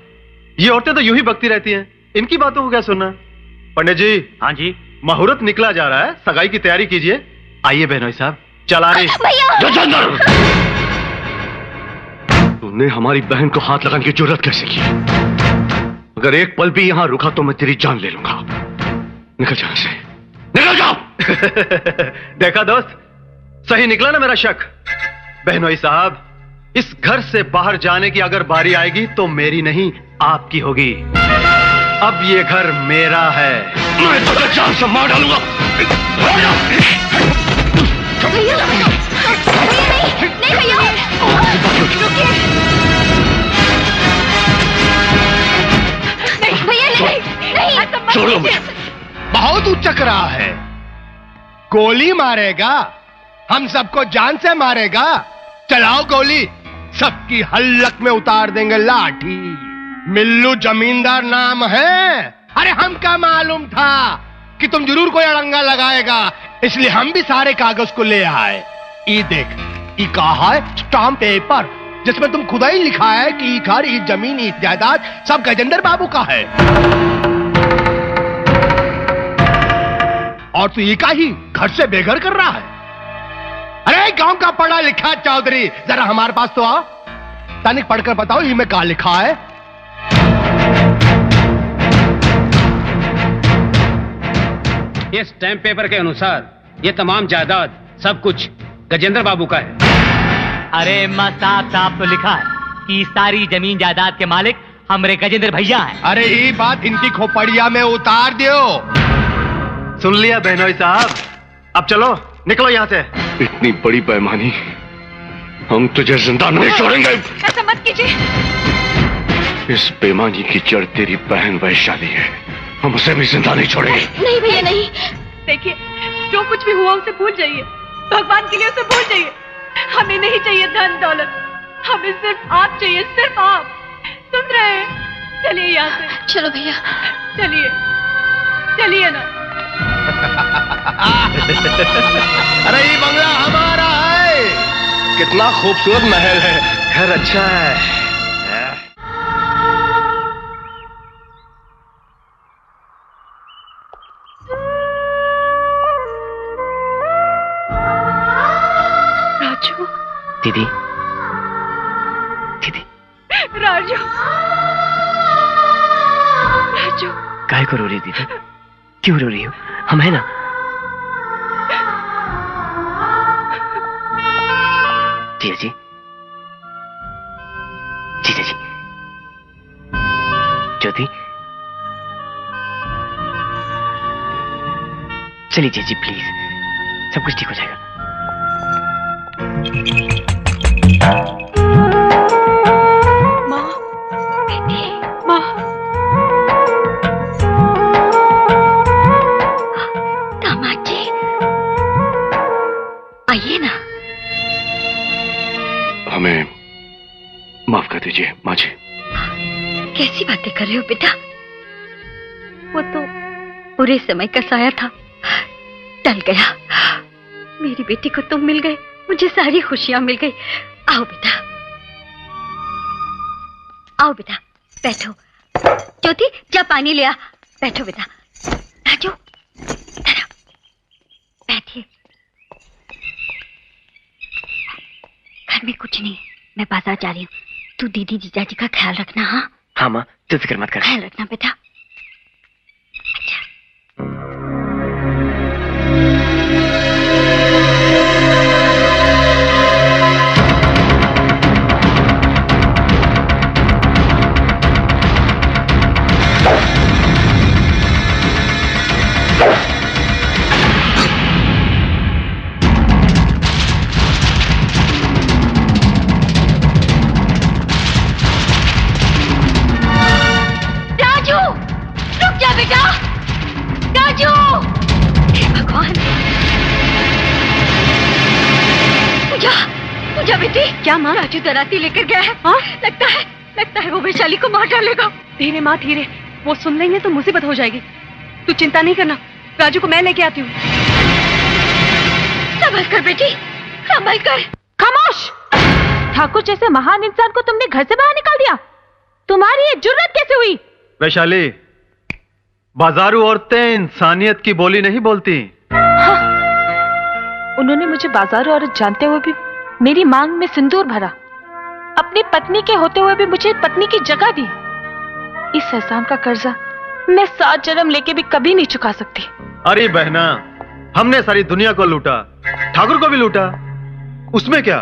ये औरतें तो यूं ही बकती रहती हैं, इनकी बातों को क्या सुनना? पंडित जी। हाँ जी। मुहूर्त निकला जा रहा है, सगाई की तैयारी कीजिए। आइए बहनोई साहब, चला रही। तूने हमारी बहन को हाथ लगाने की जरूरत कैसे की? अगर एक पल भी यहां रुका तो मैं तेरी जान ले लूंगा। निकल जाओ से, निकल जाओ। देखा दोस्त, सही निकला ना मेरा शक। बहनोई साहब, इस घर से बाहर जाने की अगर बारी आएगी तो मेरी नहीं आपकी होगी। अब ये घर मेरा है। मैं तुझे जान से मार डालूंगा। भैया नहीं भैया, रुकिए। नहीं भैया नहीं, छोड़ो मुझे। बहुत उचक रहा है। गोली मारेगा, हम सबको जान से मारेगा। चलाओ गोली, सबकी हल्लक में उतार देंगे लाठी। मिल्लू जमींदार नाम है। अरे हमका मालूम था कि तुम जरूर कोई अड़ंगा लगाएगा, इसलिए हम भी सारे कागज को ले आए। ये देख, ये कहा है स्टाम्प पेपर, जिसमें तुम खुदा ही लिखा है कि ये घर, ये जमीन, ये जायदाद सब गजेंद्र बाबू का है। और तू ये का ही घर से बेघर कर रहा है। अरे गांव का पढ़ा लिखा चौधरी, जरा हमारे पास तो आओ। तनिक पढ़कर बताओ ये में क्या लिखा है। ये स्टैम्प पेपर के अनुसार ये तमाम जायदाद सब कुछ गजेंद्र बाबू का है। अरे साफ साफ तो लिखा है कि सारी जमीन जायदाद के मालिक हमरे गजेंद्र भैया हैं। अरे ये बात इनकी खोपड़िया में उतार दियो। सुन लिया बहनोई साहब, अब चलो निकलो यहाँ से। इतनी बड़ी बेईमानी हम तुझे जिंदा नहीं छोड़ेंगे। ऐसा मत कीजिए। इस बेईमानी की जड़ तेरी बहन वैशाली है, हम उसे भी जिंदा नहीं छोड़ेंगे। नहीं भैया नहीं। देखिए, जो कुछ भी हुआ उसे भूल जाइए। भगवान के लिए उसे भूल जाइए। हमें नहीं चाहिए धन दौलत, हमें सिर्फ आप चाहिए, सिर्फ आप। सुन रहे हैं? चलिए यहाँ से। चलो भैया, चलिए चलिए ना। अरे ये बंगला हमारा है। कितना खूबसूरत महल है, घर अच्छा है। राजू, दीदी, दीदी, राजू, राजू, काहे को रो रही दीदी? क्यों रो रही हो? हम है ना। जीजा जी, जीजा जी, ज्योति, चलिए जीजा जी प्लीज, सब कुछ ठीक हो जाएगा। माँ, बेटी, माँ, दामाद जी आइए ना। हमें माफ कर दीजिए माँ जी। कैसी बातें कर रहे हो बेटा? वो तो बुरे समय का साया था, टल गया। मेरी बेटी को तुम मिल गए, मुझे सारी खुशियां मिल गई। आओ बेटा, आओ बेटा, बैठो। ज्योति, जा पानी ले आ। बैठो बेटा। राजू, इधर आओ, बैठिए। घर में कुछ नहीं, मैं बाजार जा रही हूँ। तू दीदी जीजा जी का ख्याल रखना। हाँ हाँ माँ, तू फिक्र मत कर। ख्याल रखना बेटा। क्या माँ? राजू दराती लेकर गया है। हाँ? लगता है वो वैशाली को मार डालेगा। धीरे माँ धीरे, वो सुन लेंगे तो मुसीबत हो जाएगी। तू चिंता नहीं करना, राजू को मैं लेके आती हूँ। संभल कर बेटी, संभल कर। खामोश! ठाकुर जैसे महान इंसान को तुमने घर से बाहर निकाल दिया। तुम्हारी ये जुर्रत कैसे हुई? वैशाली, बाजारू औरतें इंसानियत की बोली नहीं बोलती। हाँ। उन्होंने मुझे बाजारू औरत जानते हुए भी मेरी मांग में सिंदूर भरा, अपनी पत्नी के होते हुए भी मुझे पत्नी की जगह दी। इस एहसान का कर्जा मैं 7 जन्म लेके भी कभी नहीं चुका सकती। अरे बहना, हमने सारी दुनिया को लूटा, ठाकुर को भी लूटा, उसमें क्या?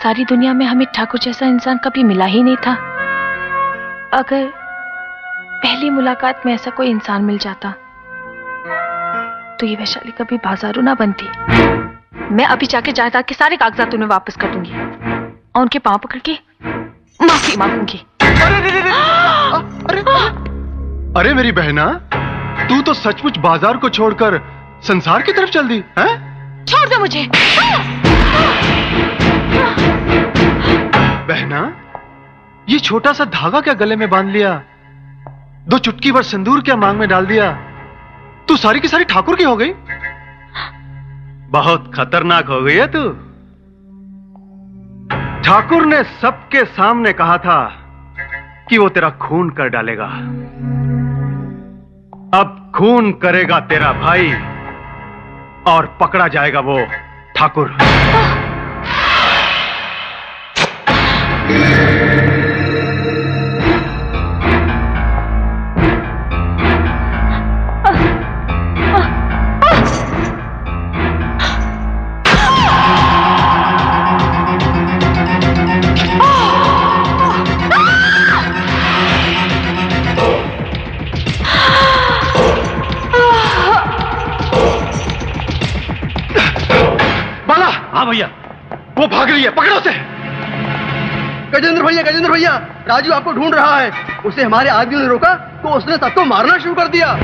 सारी दुनिया में हमें ठाकुर जैसा इंसान कभी मिला ही नहीं था। अगर पहली मुलाकात में ऐसा कोई इंसान मिल जाता तो ये वैशाली कभी बाजारू ना बनती। मैं अभी जाके जायदाद के सारे कागजात उन्हें वापस कर दूंगी और उनके पांव पकड़ के माफी मांगूंगी। अरे मेरी बहना, तू तो सचमुच बाजार को छोड़कर संसार की तरफ चल दी है? छोड़ दो मुझे। बहना, ये छोटा सा धागा क्या गले में बांध लिया? 2 चुटकी भर सिंदूर क्या मांग में डाल दिया? तू सारी की सारी ठाकुर की हो गई। बहुत खतरनाक हो गई है तू। ठाकुर ने सबके सामने कहा था कि वो तेरा खून कर डालेगा। अब खून करेगा तेरा भाई और पकड़ा जाएगा वो ठाकुर। भैया, वो भाग रही है, पकड़ो उसे। गजेंद्र भैया, राजू आपको ढूंढ रहा है। उसे हमारे आदमियों ने रोका तो उसने सबको मारना शुरू कर दिया।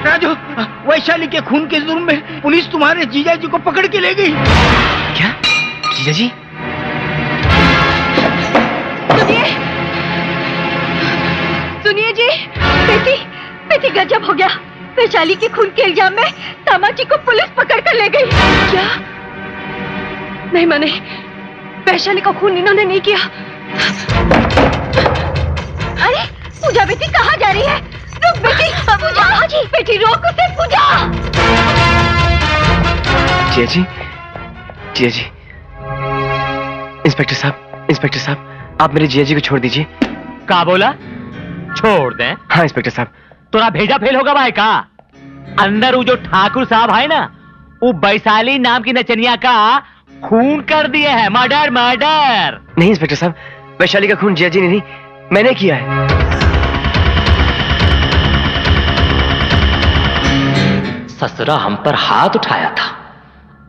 राजू, वैशाली के खून के जुर्म में पुलिस तुम्हारे जीजा जी को पकड़ के ले गई। क्या? जीजा जी? सुनिए जी, बेटी गजब हो गया। वैशाली के खून के इल्जाम में दामाजी को पुलिस पकड़ कर ले गई। क्या? नहीं माने, वैशाली का खून इन्होंने नहीं किया। अरे पूजा बेटी कहाँ जा रही है? रुक बेटी, पूजा जी, बेटी रोक उसे, पूजा। जिया जी, इंस्पेक्टर साहब, आप मेरे जिया जी को छोड़ दीजिए। क्या बोला? छोड़ दे? हाँ इंस्पेक्टर साहब। तोरा भेजा फेल होगा भाई का? अंदर वो जो ठाकुर साहब है ना, वो वैशाली नाम की नचनिया का खून कर दिए है। मर्डर। नहीं इंस्पेक्टर साहब, वैशाली का खून जिया जी ने नहीं, मैंने किया है। ससुरा हम पर हाथ उठाया था,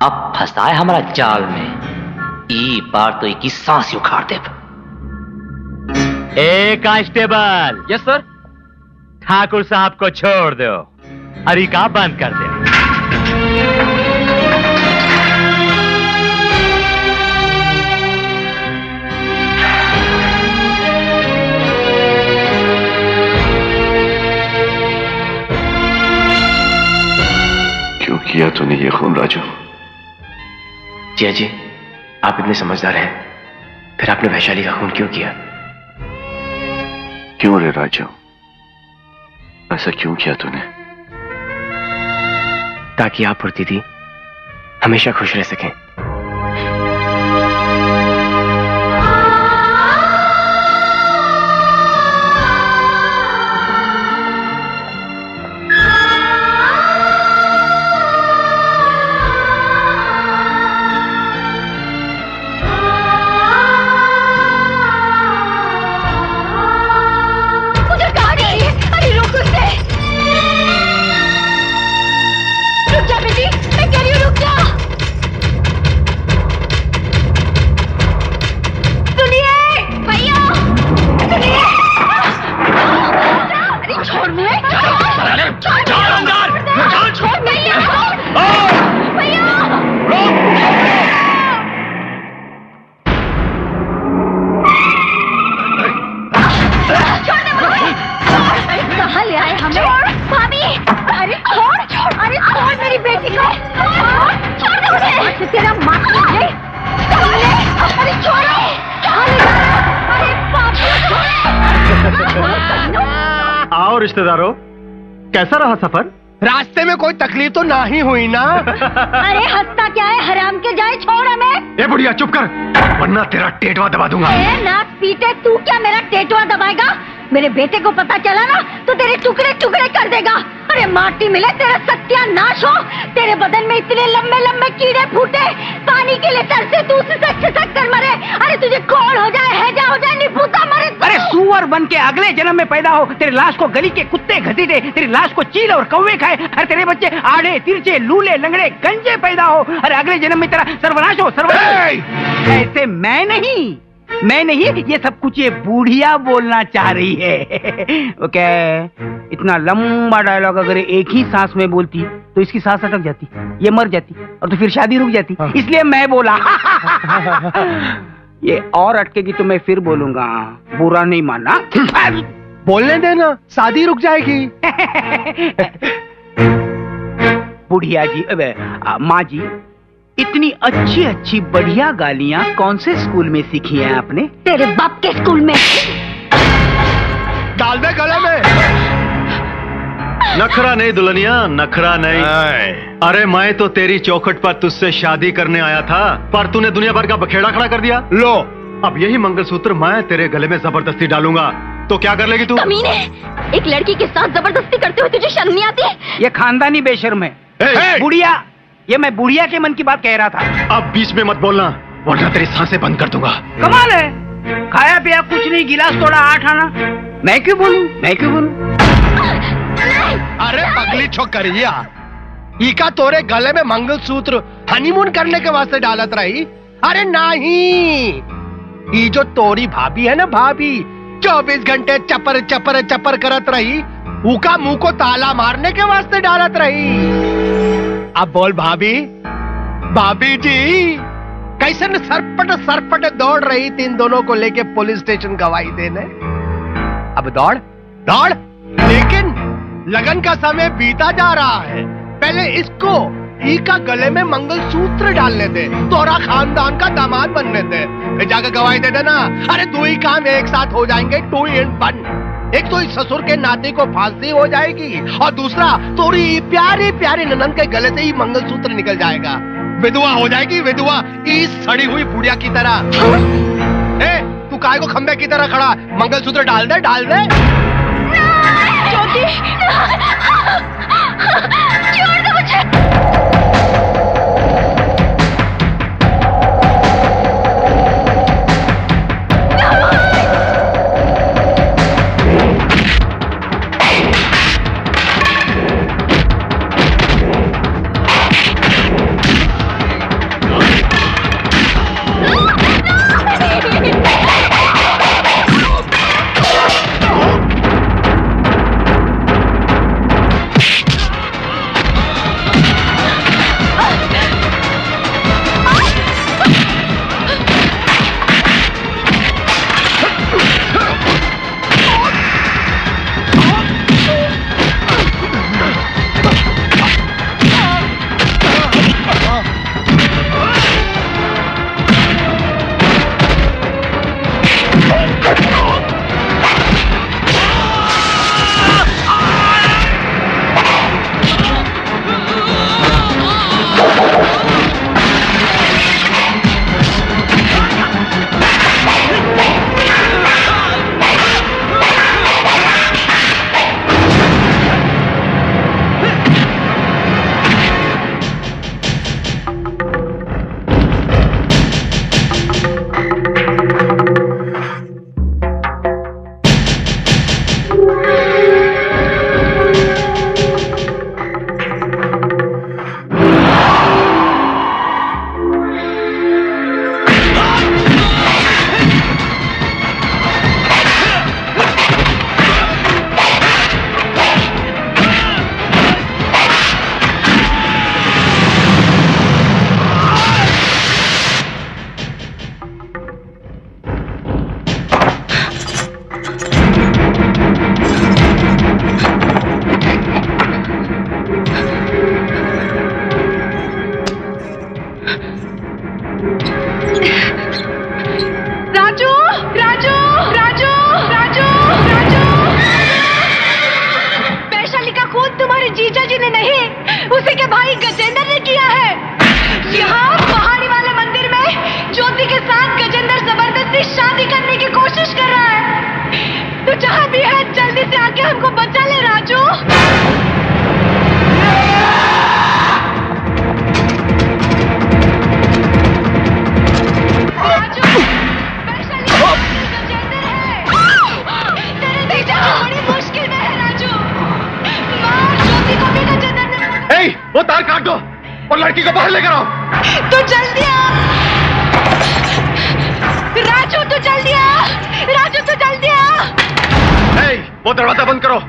अब फंसाए हमारा जाल में। ई बार तो एक ही सांस उखाड़ दे। ए कांस्टेबल। Yes sir. ठाकुर साहब को छोड़ दो, अरिका बंद कर दो। क्यों किया तूने ये खून राजू? जिया जी, आप इतने समझदार हैं, फिर आपने वैशाली का खून क्यों किया? क्यों रे राजू, ऐसा क्यों किया तूने? ताकि आप और दीदी हमेशा खुश रह सकें। रिश्तेदारों, कैसा रहा सफर? रास्ते में कोई तकलीफ तो ना ही हुई ना? अरे हंसता क्या है, हराम के जाए, छोड़ हमें। ए बुढ़िया चुप कर, वरना तेरा टेटवा दबा दूंगा। नाक पीटे, तू क्या मेरा टेटवा दबाएगा? मेरे बेटे को पता चला ना तो तेरे टुकड़े टुकड़े कर देगा। अरे माटी मिले तेरा सत्यानाश हो। तेरे बदन में इतने लंबे लंबे कीड़े फूटे, पानी के लिए तरसे तू खिसक कर मरे। अरे तुझे खोड़ हो जाए, हैजा हो जाए, निपुता मरे। अरे सुअर बन के अगले जन्म में पैदा हो, तेरे लाश को गली के कुत्ते घसीटे, तेरी लाश को चील और कौवे खाए। अरे तेरे बच्चे आड़े तिरछे लूले लंगड़े गंजे पैदा हो। अरे अगले जन्म में तेरा सर्वनाश हो, सर्वनाश। ऐसे मैं नहीं, ये सब कुछ ये बूढ़िया बोलना चाह रही है। ओके, इतना लंबा डायलॉग अगर एक ही सांस में बोलती तो इसकी सांस अटक जाती, ये मर जाती और तो फिर शादी रुक जाती। इसलिए मैं बोला। ये और अटकेगी तो मैं फिर बोलूंगा, बुरा नहीं मानना। बोलने देना, शादी रुक जाएगी। बुढ़िया जी, माँ जी, इतनी अच्छी अच्छी बढ़िया गालियाँ कौन से स्कूल में सीखी हैं आपने? तेरे बाप के स्कूल में। डाल दे गले में। नखरा नहीं दुल्हनिया, नखरा नहीं। अरे मैं तो तेरी चौखट पर तुझसे शादी करने आया था, पर तूने दुनिया भर का बखेड़ा खड़ा कर दिया। लो, अब यही मंगलसूत्र मैं तेरे गले में जबरदस्ती डालूंगा, तो क्या कर लेगी तू? कमीने, एक लड़की के साथ जबरदस्ती करते हुए तुझे शर्म नहीं आती? ये खानदानी बेशर्म है। बुढ़िया, ये मैं बुढ़िया के मन की बात कह रहा था। अब बीच में मत बोलना, वरना तेरी सांसें बंद कर दूंगा। कमाल है, खाया पिया कुछ नहीं, गिलास तोड़ा 8 आना। मैं क्यों बोलूं? अरे पगली छोकरिया, इका तोरे गले में मंगलसूत्र हनीमून करने के वास्ते डालत रही? अरे नहीं, ये जो तोरी भाभी है ना, भाभी 24 घंटे चपर चपर चपर करत रही, उका मुंह को ताला मारने के वास्ते डालत रही। अब बोल भाभी, भाभी जी कैसे न सरपट दौड़ रही थी इन दोनों को लेके पुलिस स्टेशन गवाही देने। अब दौड़, लेकिन लगन का समय बीता जा रहा है। पहले इसको का गले में मंगलसूत्र डालने दे, तोरा खानदान का दामाद बनने दे, फिर जाकर गवाही दे देना। अरे 2 ही काम एक साथ हो जाएंगे, 2 in 1। एक तो इस ससुर के नाते को फांसी हो जाएगी, और दूसरा तोरी प्यारी प्यारी ननद के गले से ही मंगलसूत्र निकल जाएगा। विधवा हो जाएगी, विधवा, इस सड़ी हुई बुढ़िया की तरह। तू काय को खंबे की तरह खड़ा? मंगलसूत्र डाल दे। ज्योति, छोड़ दो मुझे। भाई गजेंद्र ने किया है। यहाँ पहाड़ी वाले मंदिर में ज्योति के साथ गजेंद्र जबरदस्ती शादी करने की कोशिश कर रहा है। तू जहाँ भी है जल्दी से आके हमको बचा ले राजू। वो तार काट दो और लड़की को बाहर लेकर आओ। तू जल्दी आ राजू, तू जल्दी आ राजू, तू जल्दी आ। वो दरवाजा बंद करो।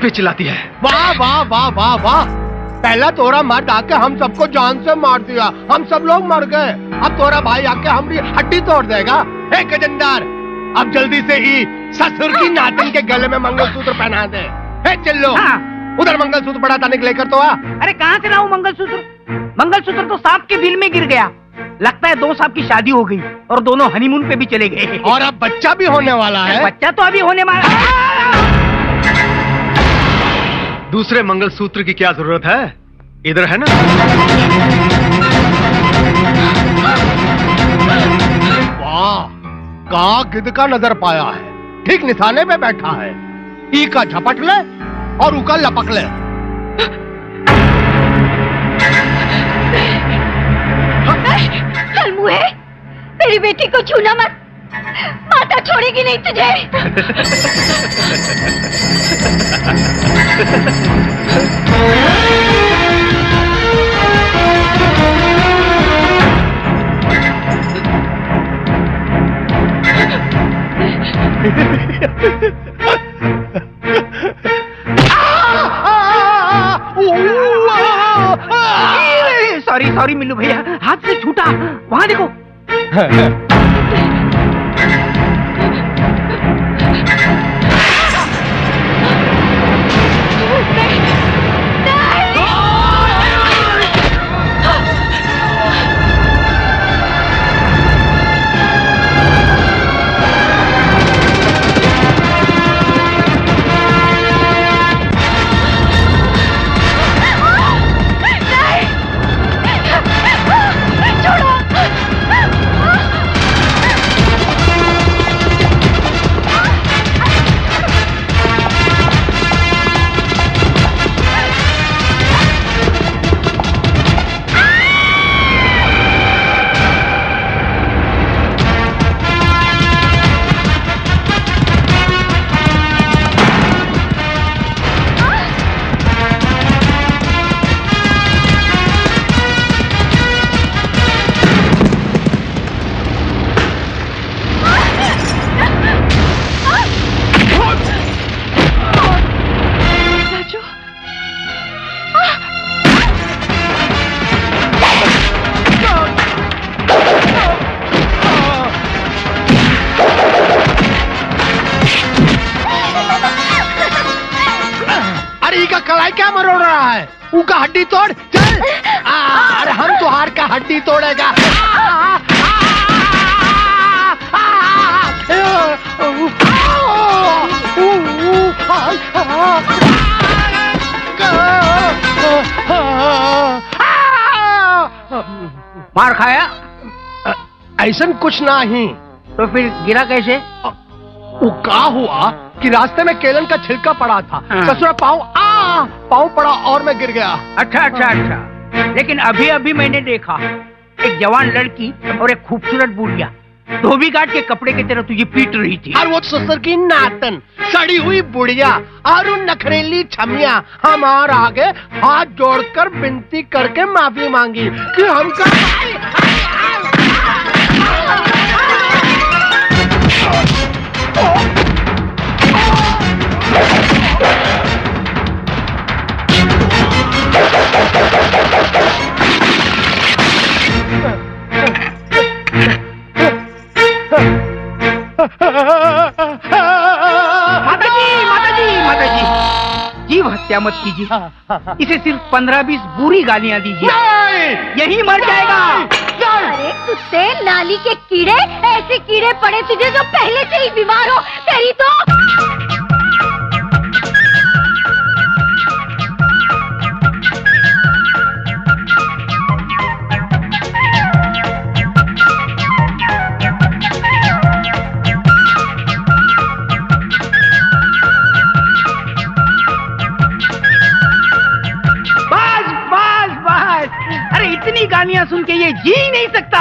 पे चिल्लाती है। वाह वाह वाह वाह वाह, पहला तोरा मर्द आके हम सबको जान से मार दिया, हम सब लोग मर गए। अब तोरा भाई आके हमारी हड्डी तोड़ देगा। हे गजेंद्र, अब जल्दी से ही ससुर की नातिन के गले में मंगलसूत्र पहना दे। हे चिल्लो, उधर मंगलसूत्र पड़ा था, लेकर तो आ। अरे कहाँ से लाऊं मंगलसूत्र? मंगलसूत्र तो सांप के बिल में गिर गया। लगता है 2 साल की शादी हो गई और दोनों हनीमून पे भी चले गए। और अब बच्चा भी होने वाला है। बच्चा तो अभी होने वाला है। दूसरे मंगलसूत्र की क्या जरूरत है? इधर है ना। वाह, का गिद्ध का नजर पाया है, ठीक निशाने पे बैठा है। ई का झपट ले और ऊ का लपक ले। मुहे, मेरी बेटी को छूना मत, माता छोड़ेगी नहीं तुझे। सॉरी सॉरी मिल्लू भैया, हाथ से छूटा। वहां देखो। का हड्डी तोड़, चल। अरे हम तुहार का हड्डी तोड़ेगा। मार खाया? ऐसा कुछ नहीं। तो फिर गिरा कैसे? वो क्या हुआ कि रास्ते में केलन का छिलका पड़ा था। ससुरा पाँव पड़ा और मैं गिर गया। अच्छा अच्छा अच्छा। लेकिन अभी अभी मैंने देखा एक जवान लड़की और एक खूबसूरत बुढ़िया धोबी घाट के कपड़े की तरह तुझे पीट रही थी। और वो ससुर की नातन, सड़ी हुई बुढ़िया और उन नखरेली छमिया हमारे आगे हाथ जोड़कर विनती करके माफी मांगी कि हमका माताजी, जीव हत्या मत कीजिए। इसे सिर्फ 15-20 बुरी गालियां दीजिए, यही मर जाएगा। अरे कुत्ते नाली के कीड़े, ऐसे कीड़े पड़े तुझे जो पहले से ही बीमार हो। तेरी तो इतनी गालियां सुन के ये जी नहीं सकता।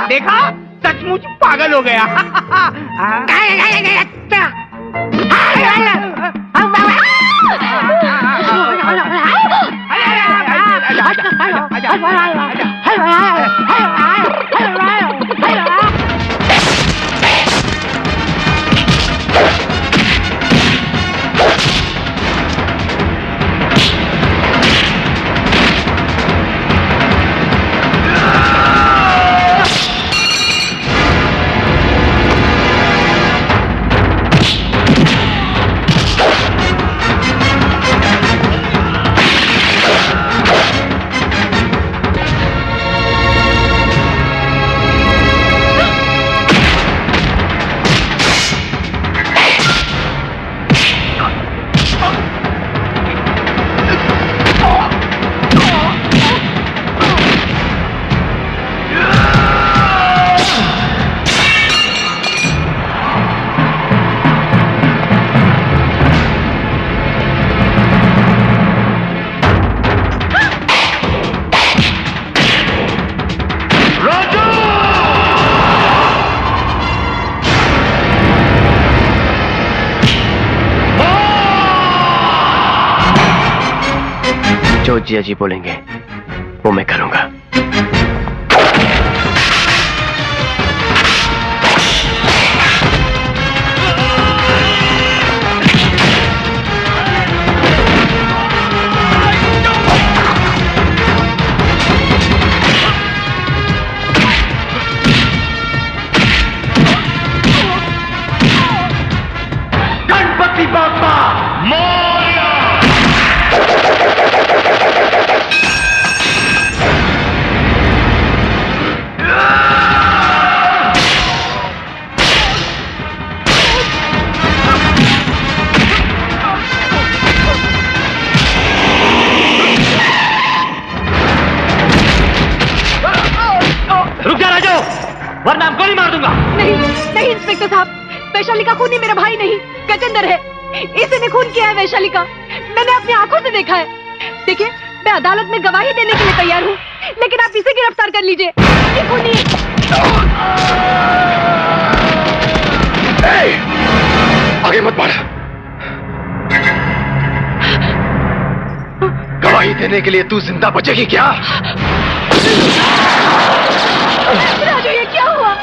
देखा, सचमुच पागल हो गया। जो जिया जी बोलेंगे वो मैं करूंगा। गणपति बाप्पा मोरया। रुक जा राजू, वरना हम गोली मार दूंगा। नहीं नहीं इंस्पेक्टर साहब, वैशाली का खूनी मेरा भाई नहीं गजेंद्र है। इसी ने खून किया है वैशाली का, मैंने अपनी आंखों से देखा है। देखिए, मैं अदालत में गवाही देने के लिए तैयार हूँ, लेकिन आप इसे गिरफ्तार कर लीजिए। ये खूनी आगे मत बढ़। गवाही देने के लिए तू जिंदा बचेगी क्या? राजू, ये क्या हुआ?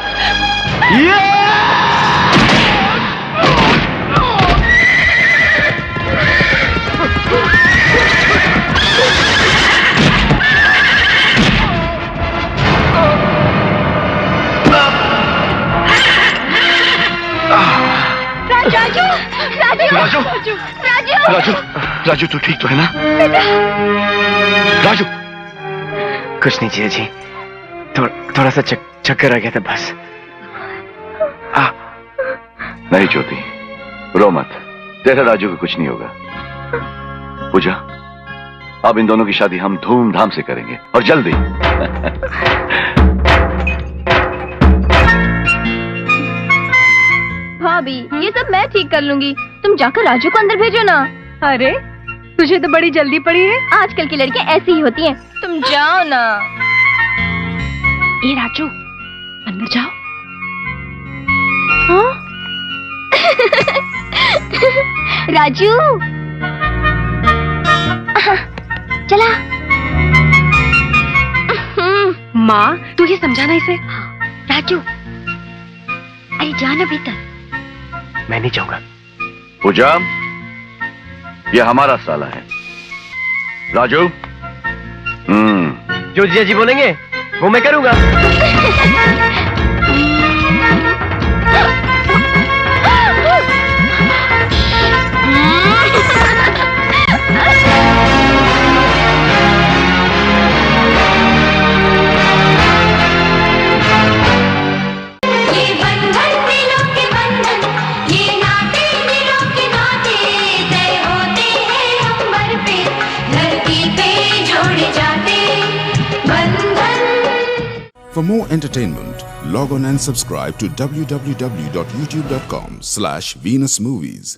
राजू, राजू, राजू, राजू, राजू, राजू तू ठीक तो है ना? राजू, कुछ नहीं जिया जी, थोड़ा सा चक्कर आ गया था बस। नहीं ज्योति, रो मत, तेरा राजू को कुछ नहीं होगा। पूजा, अब इन दोनों की शादी हम धूमधाम से करेंगे और जल्दी। भाभी, ये सब मैं ठीक कर लूंगी। तुम जाकर राजू को अंदर भेजो ना। अरे तुझे तो बड़ी जल्दी पड़ी है। आजकल की लड़कियां ऐसी ही होती हैं। तुम जाओ ना। ये राजू, अंदर जाओ। हाँ? राजू, चला। माँ, तू ही समझाना इसे। राजू, अरे जाना भीतर। मैं नहीं जाऊंगा। पूजा, ये हमारा साला है। राजू, जो जिया जी बोलेंगे वो मैं करूंगा। For more entertainment, log on and subscribe to www.youtube.com/VenusMovies.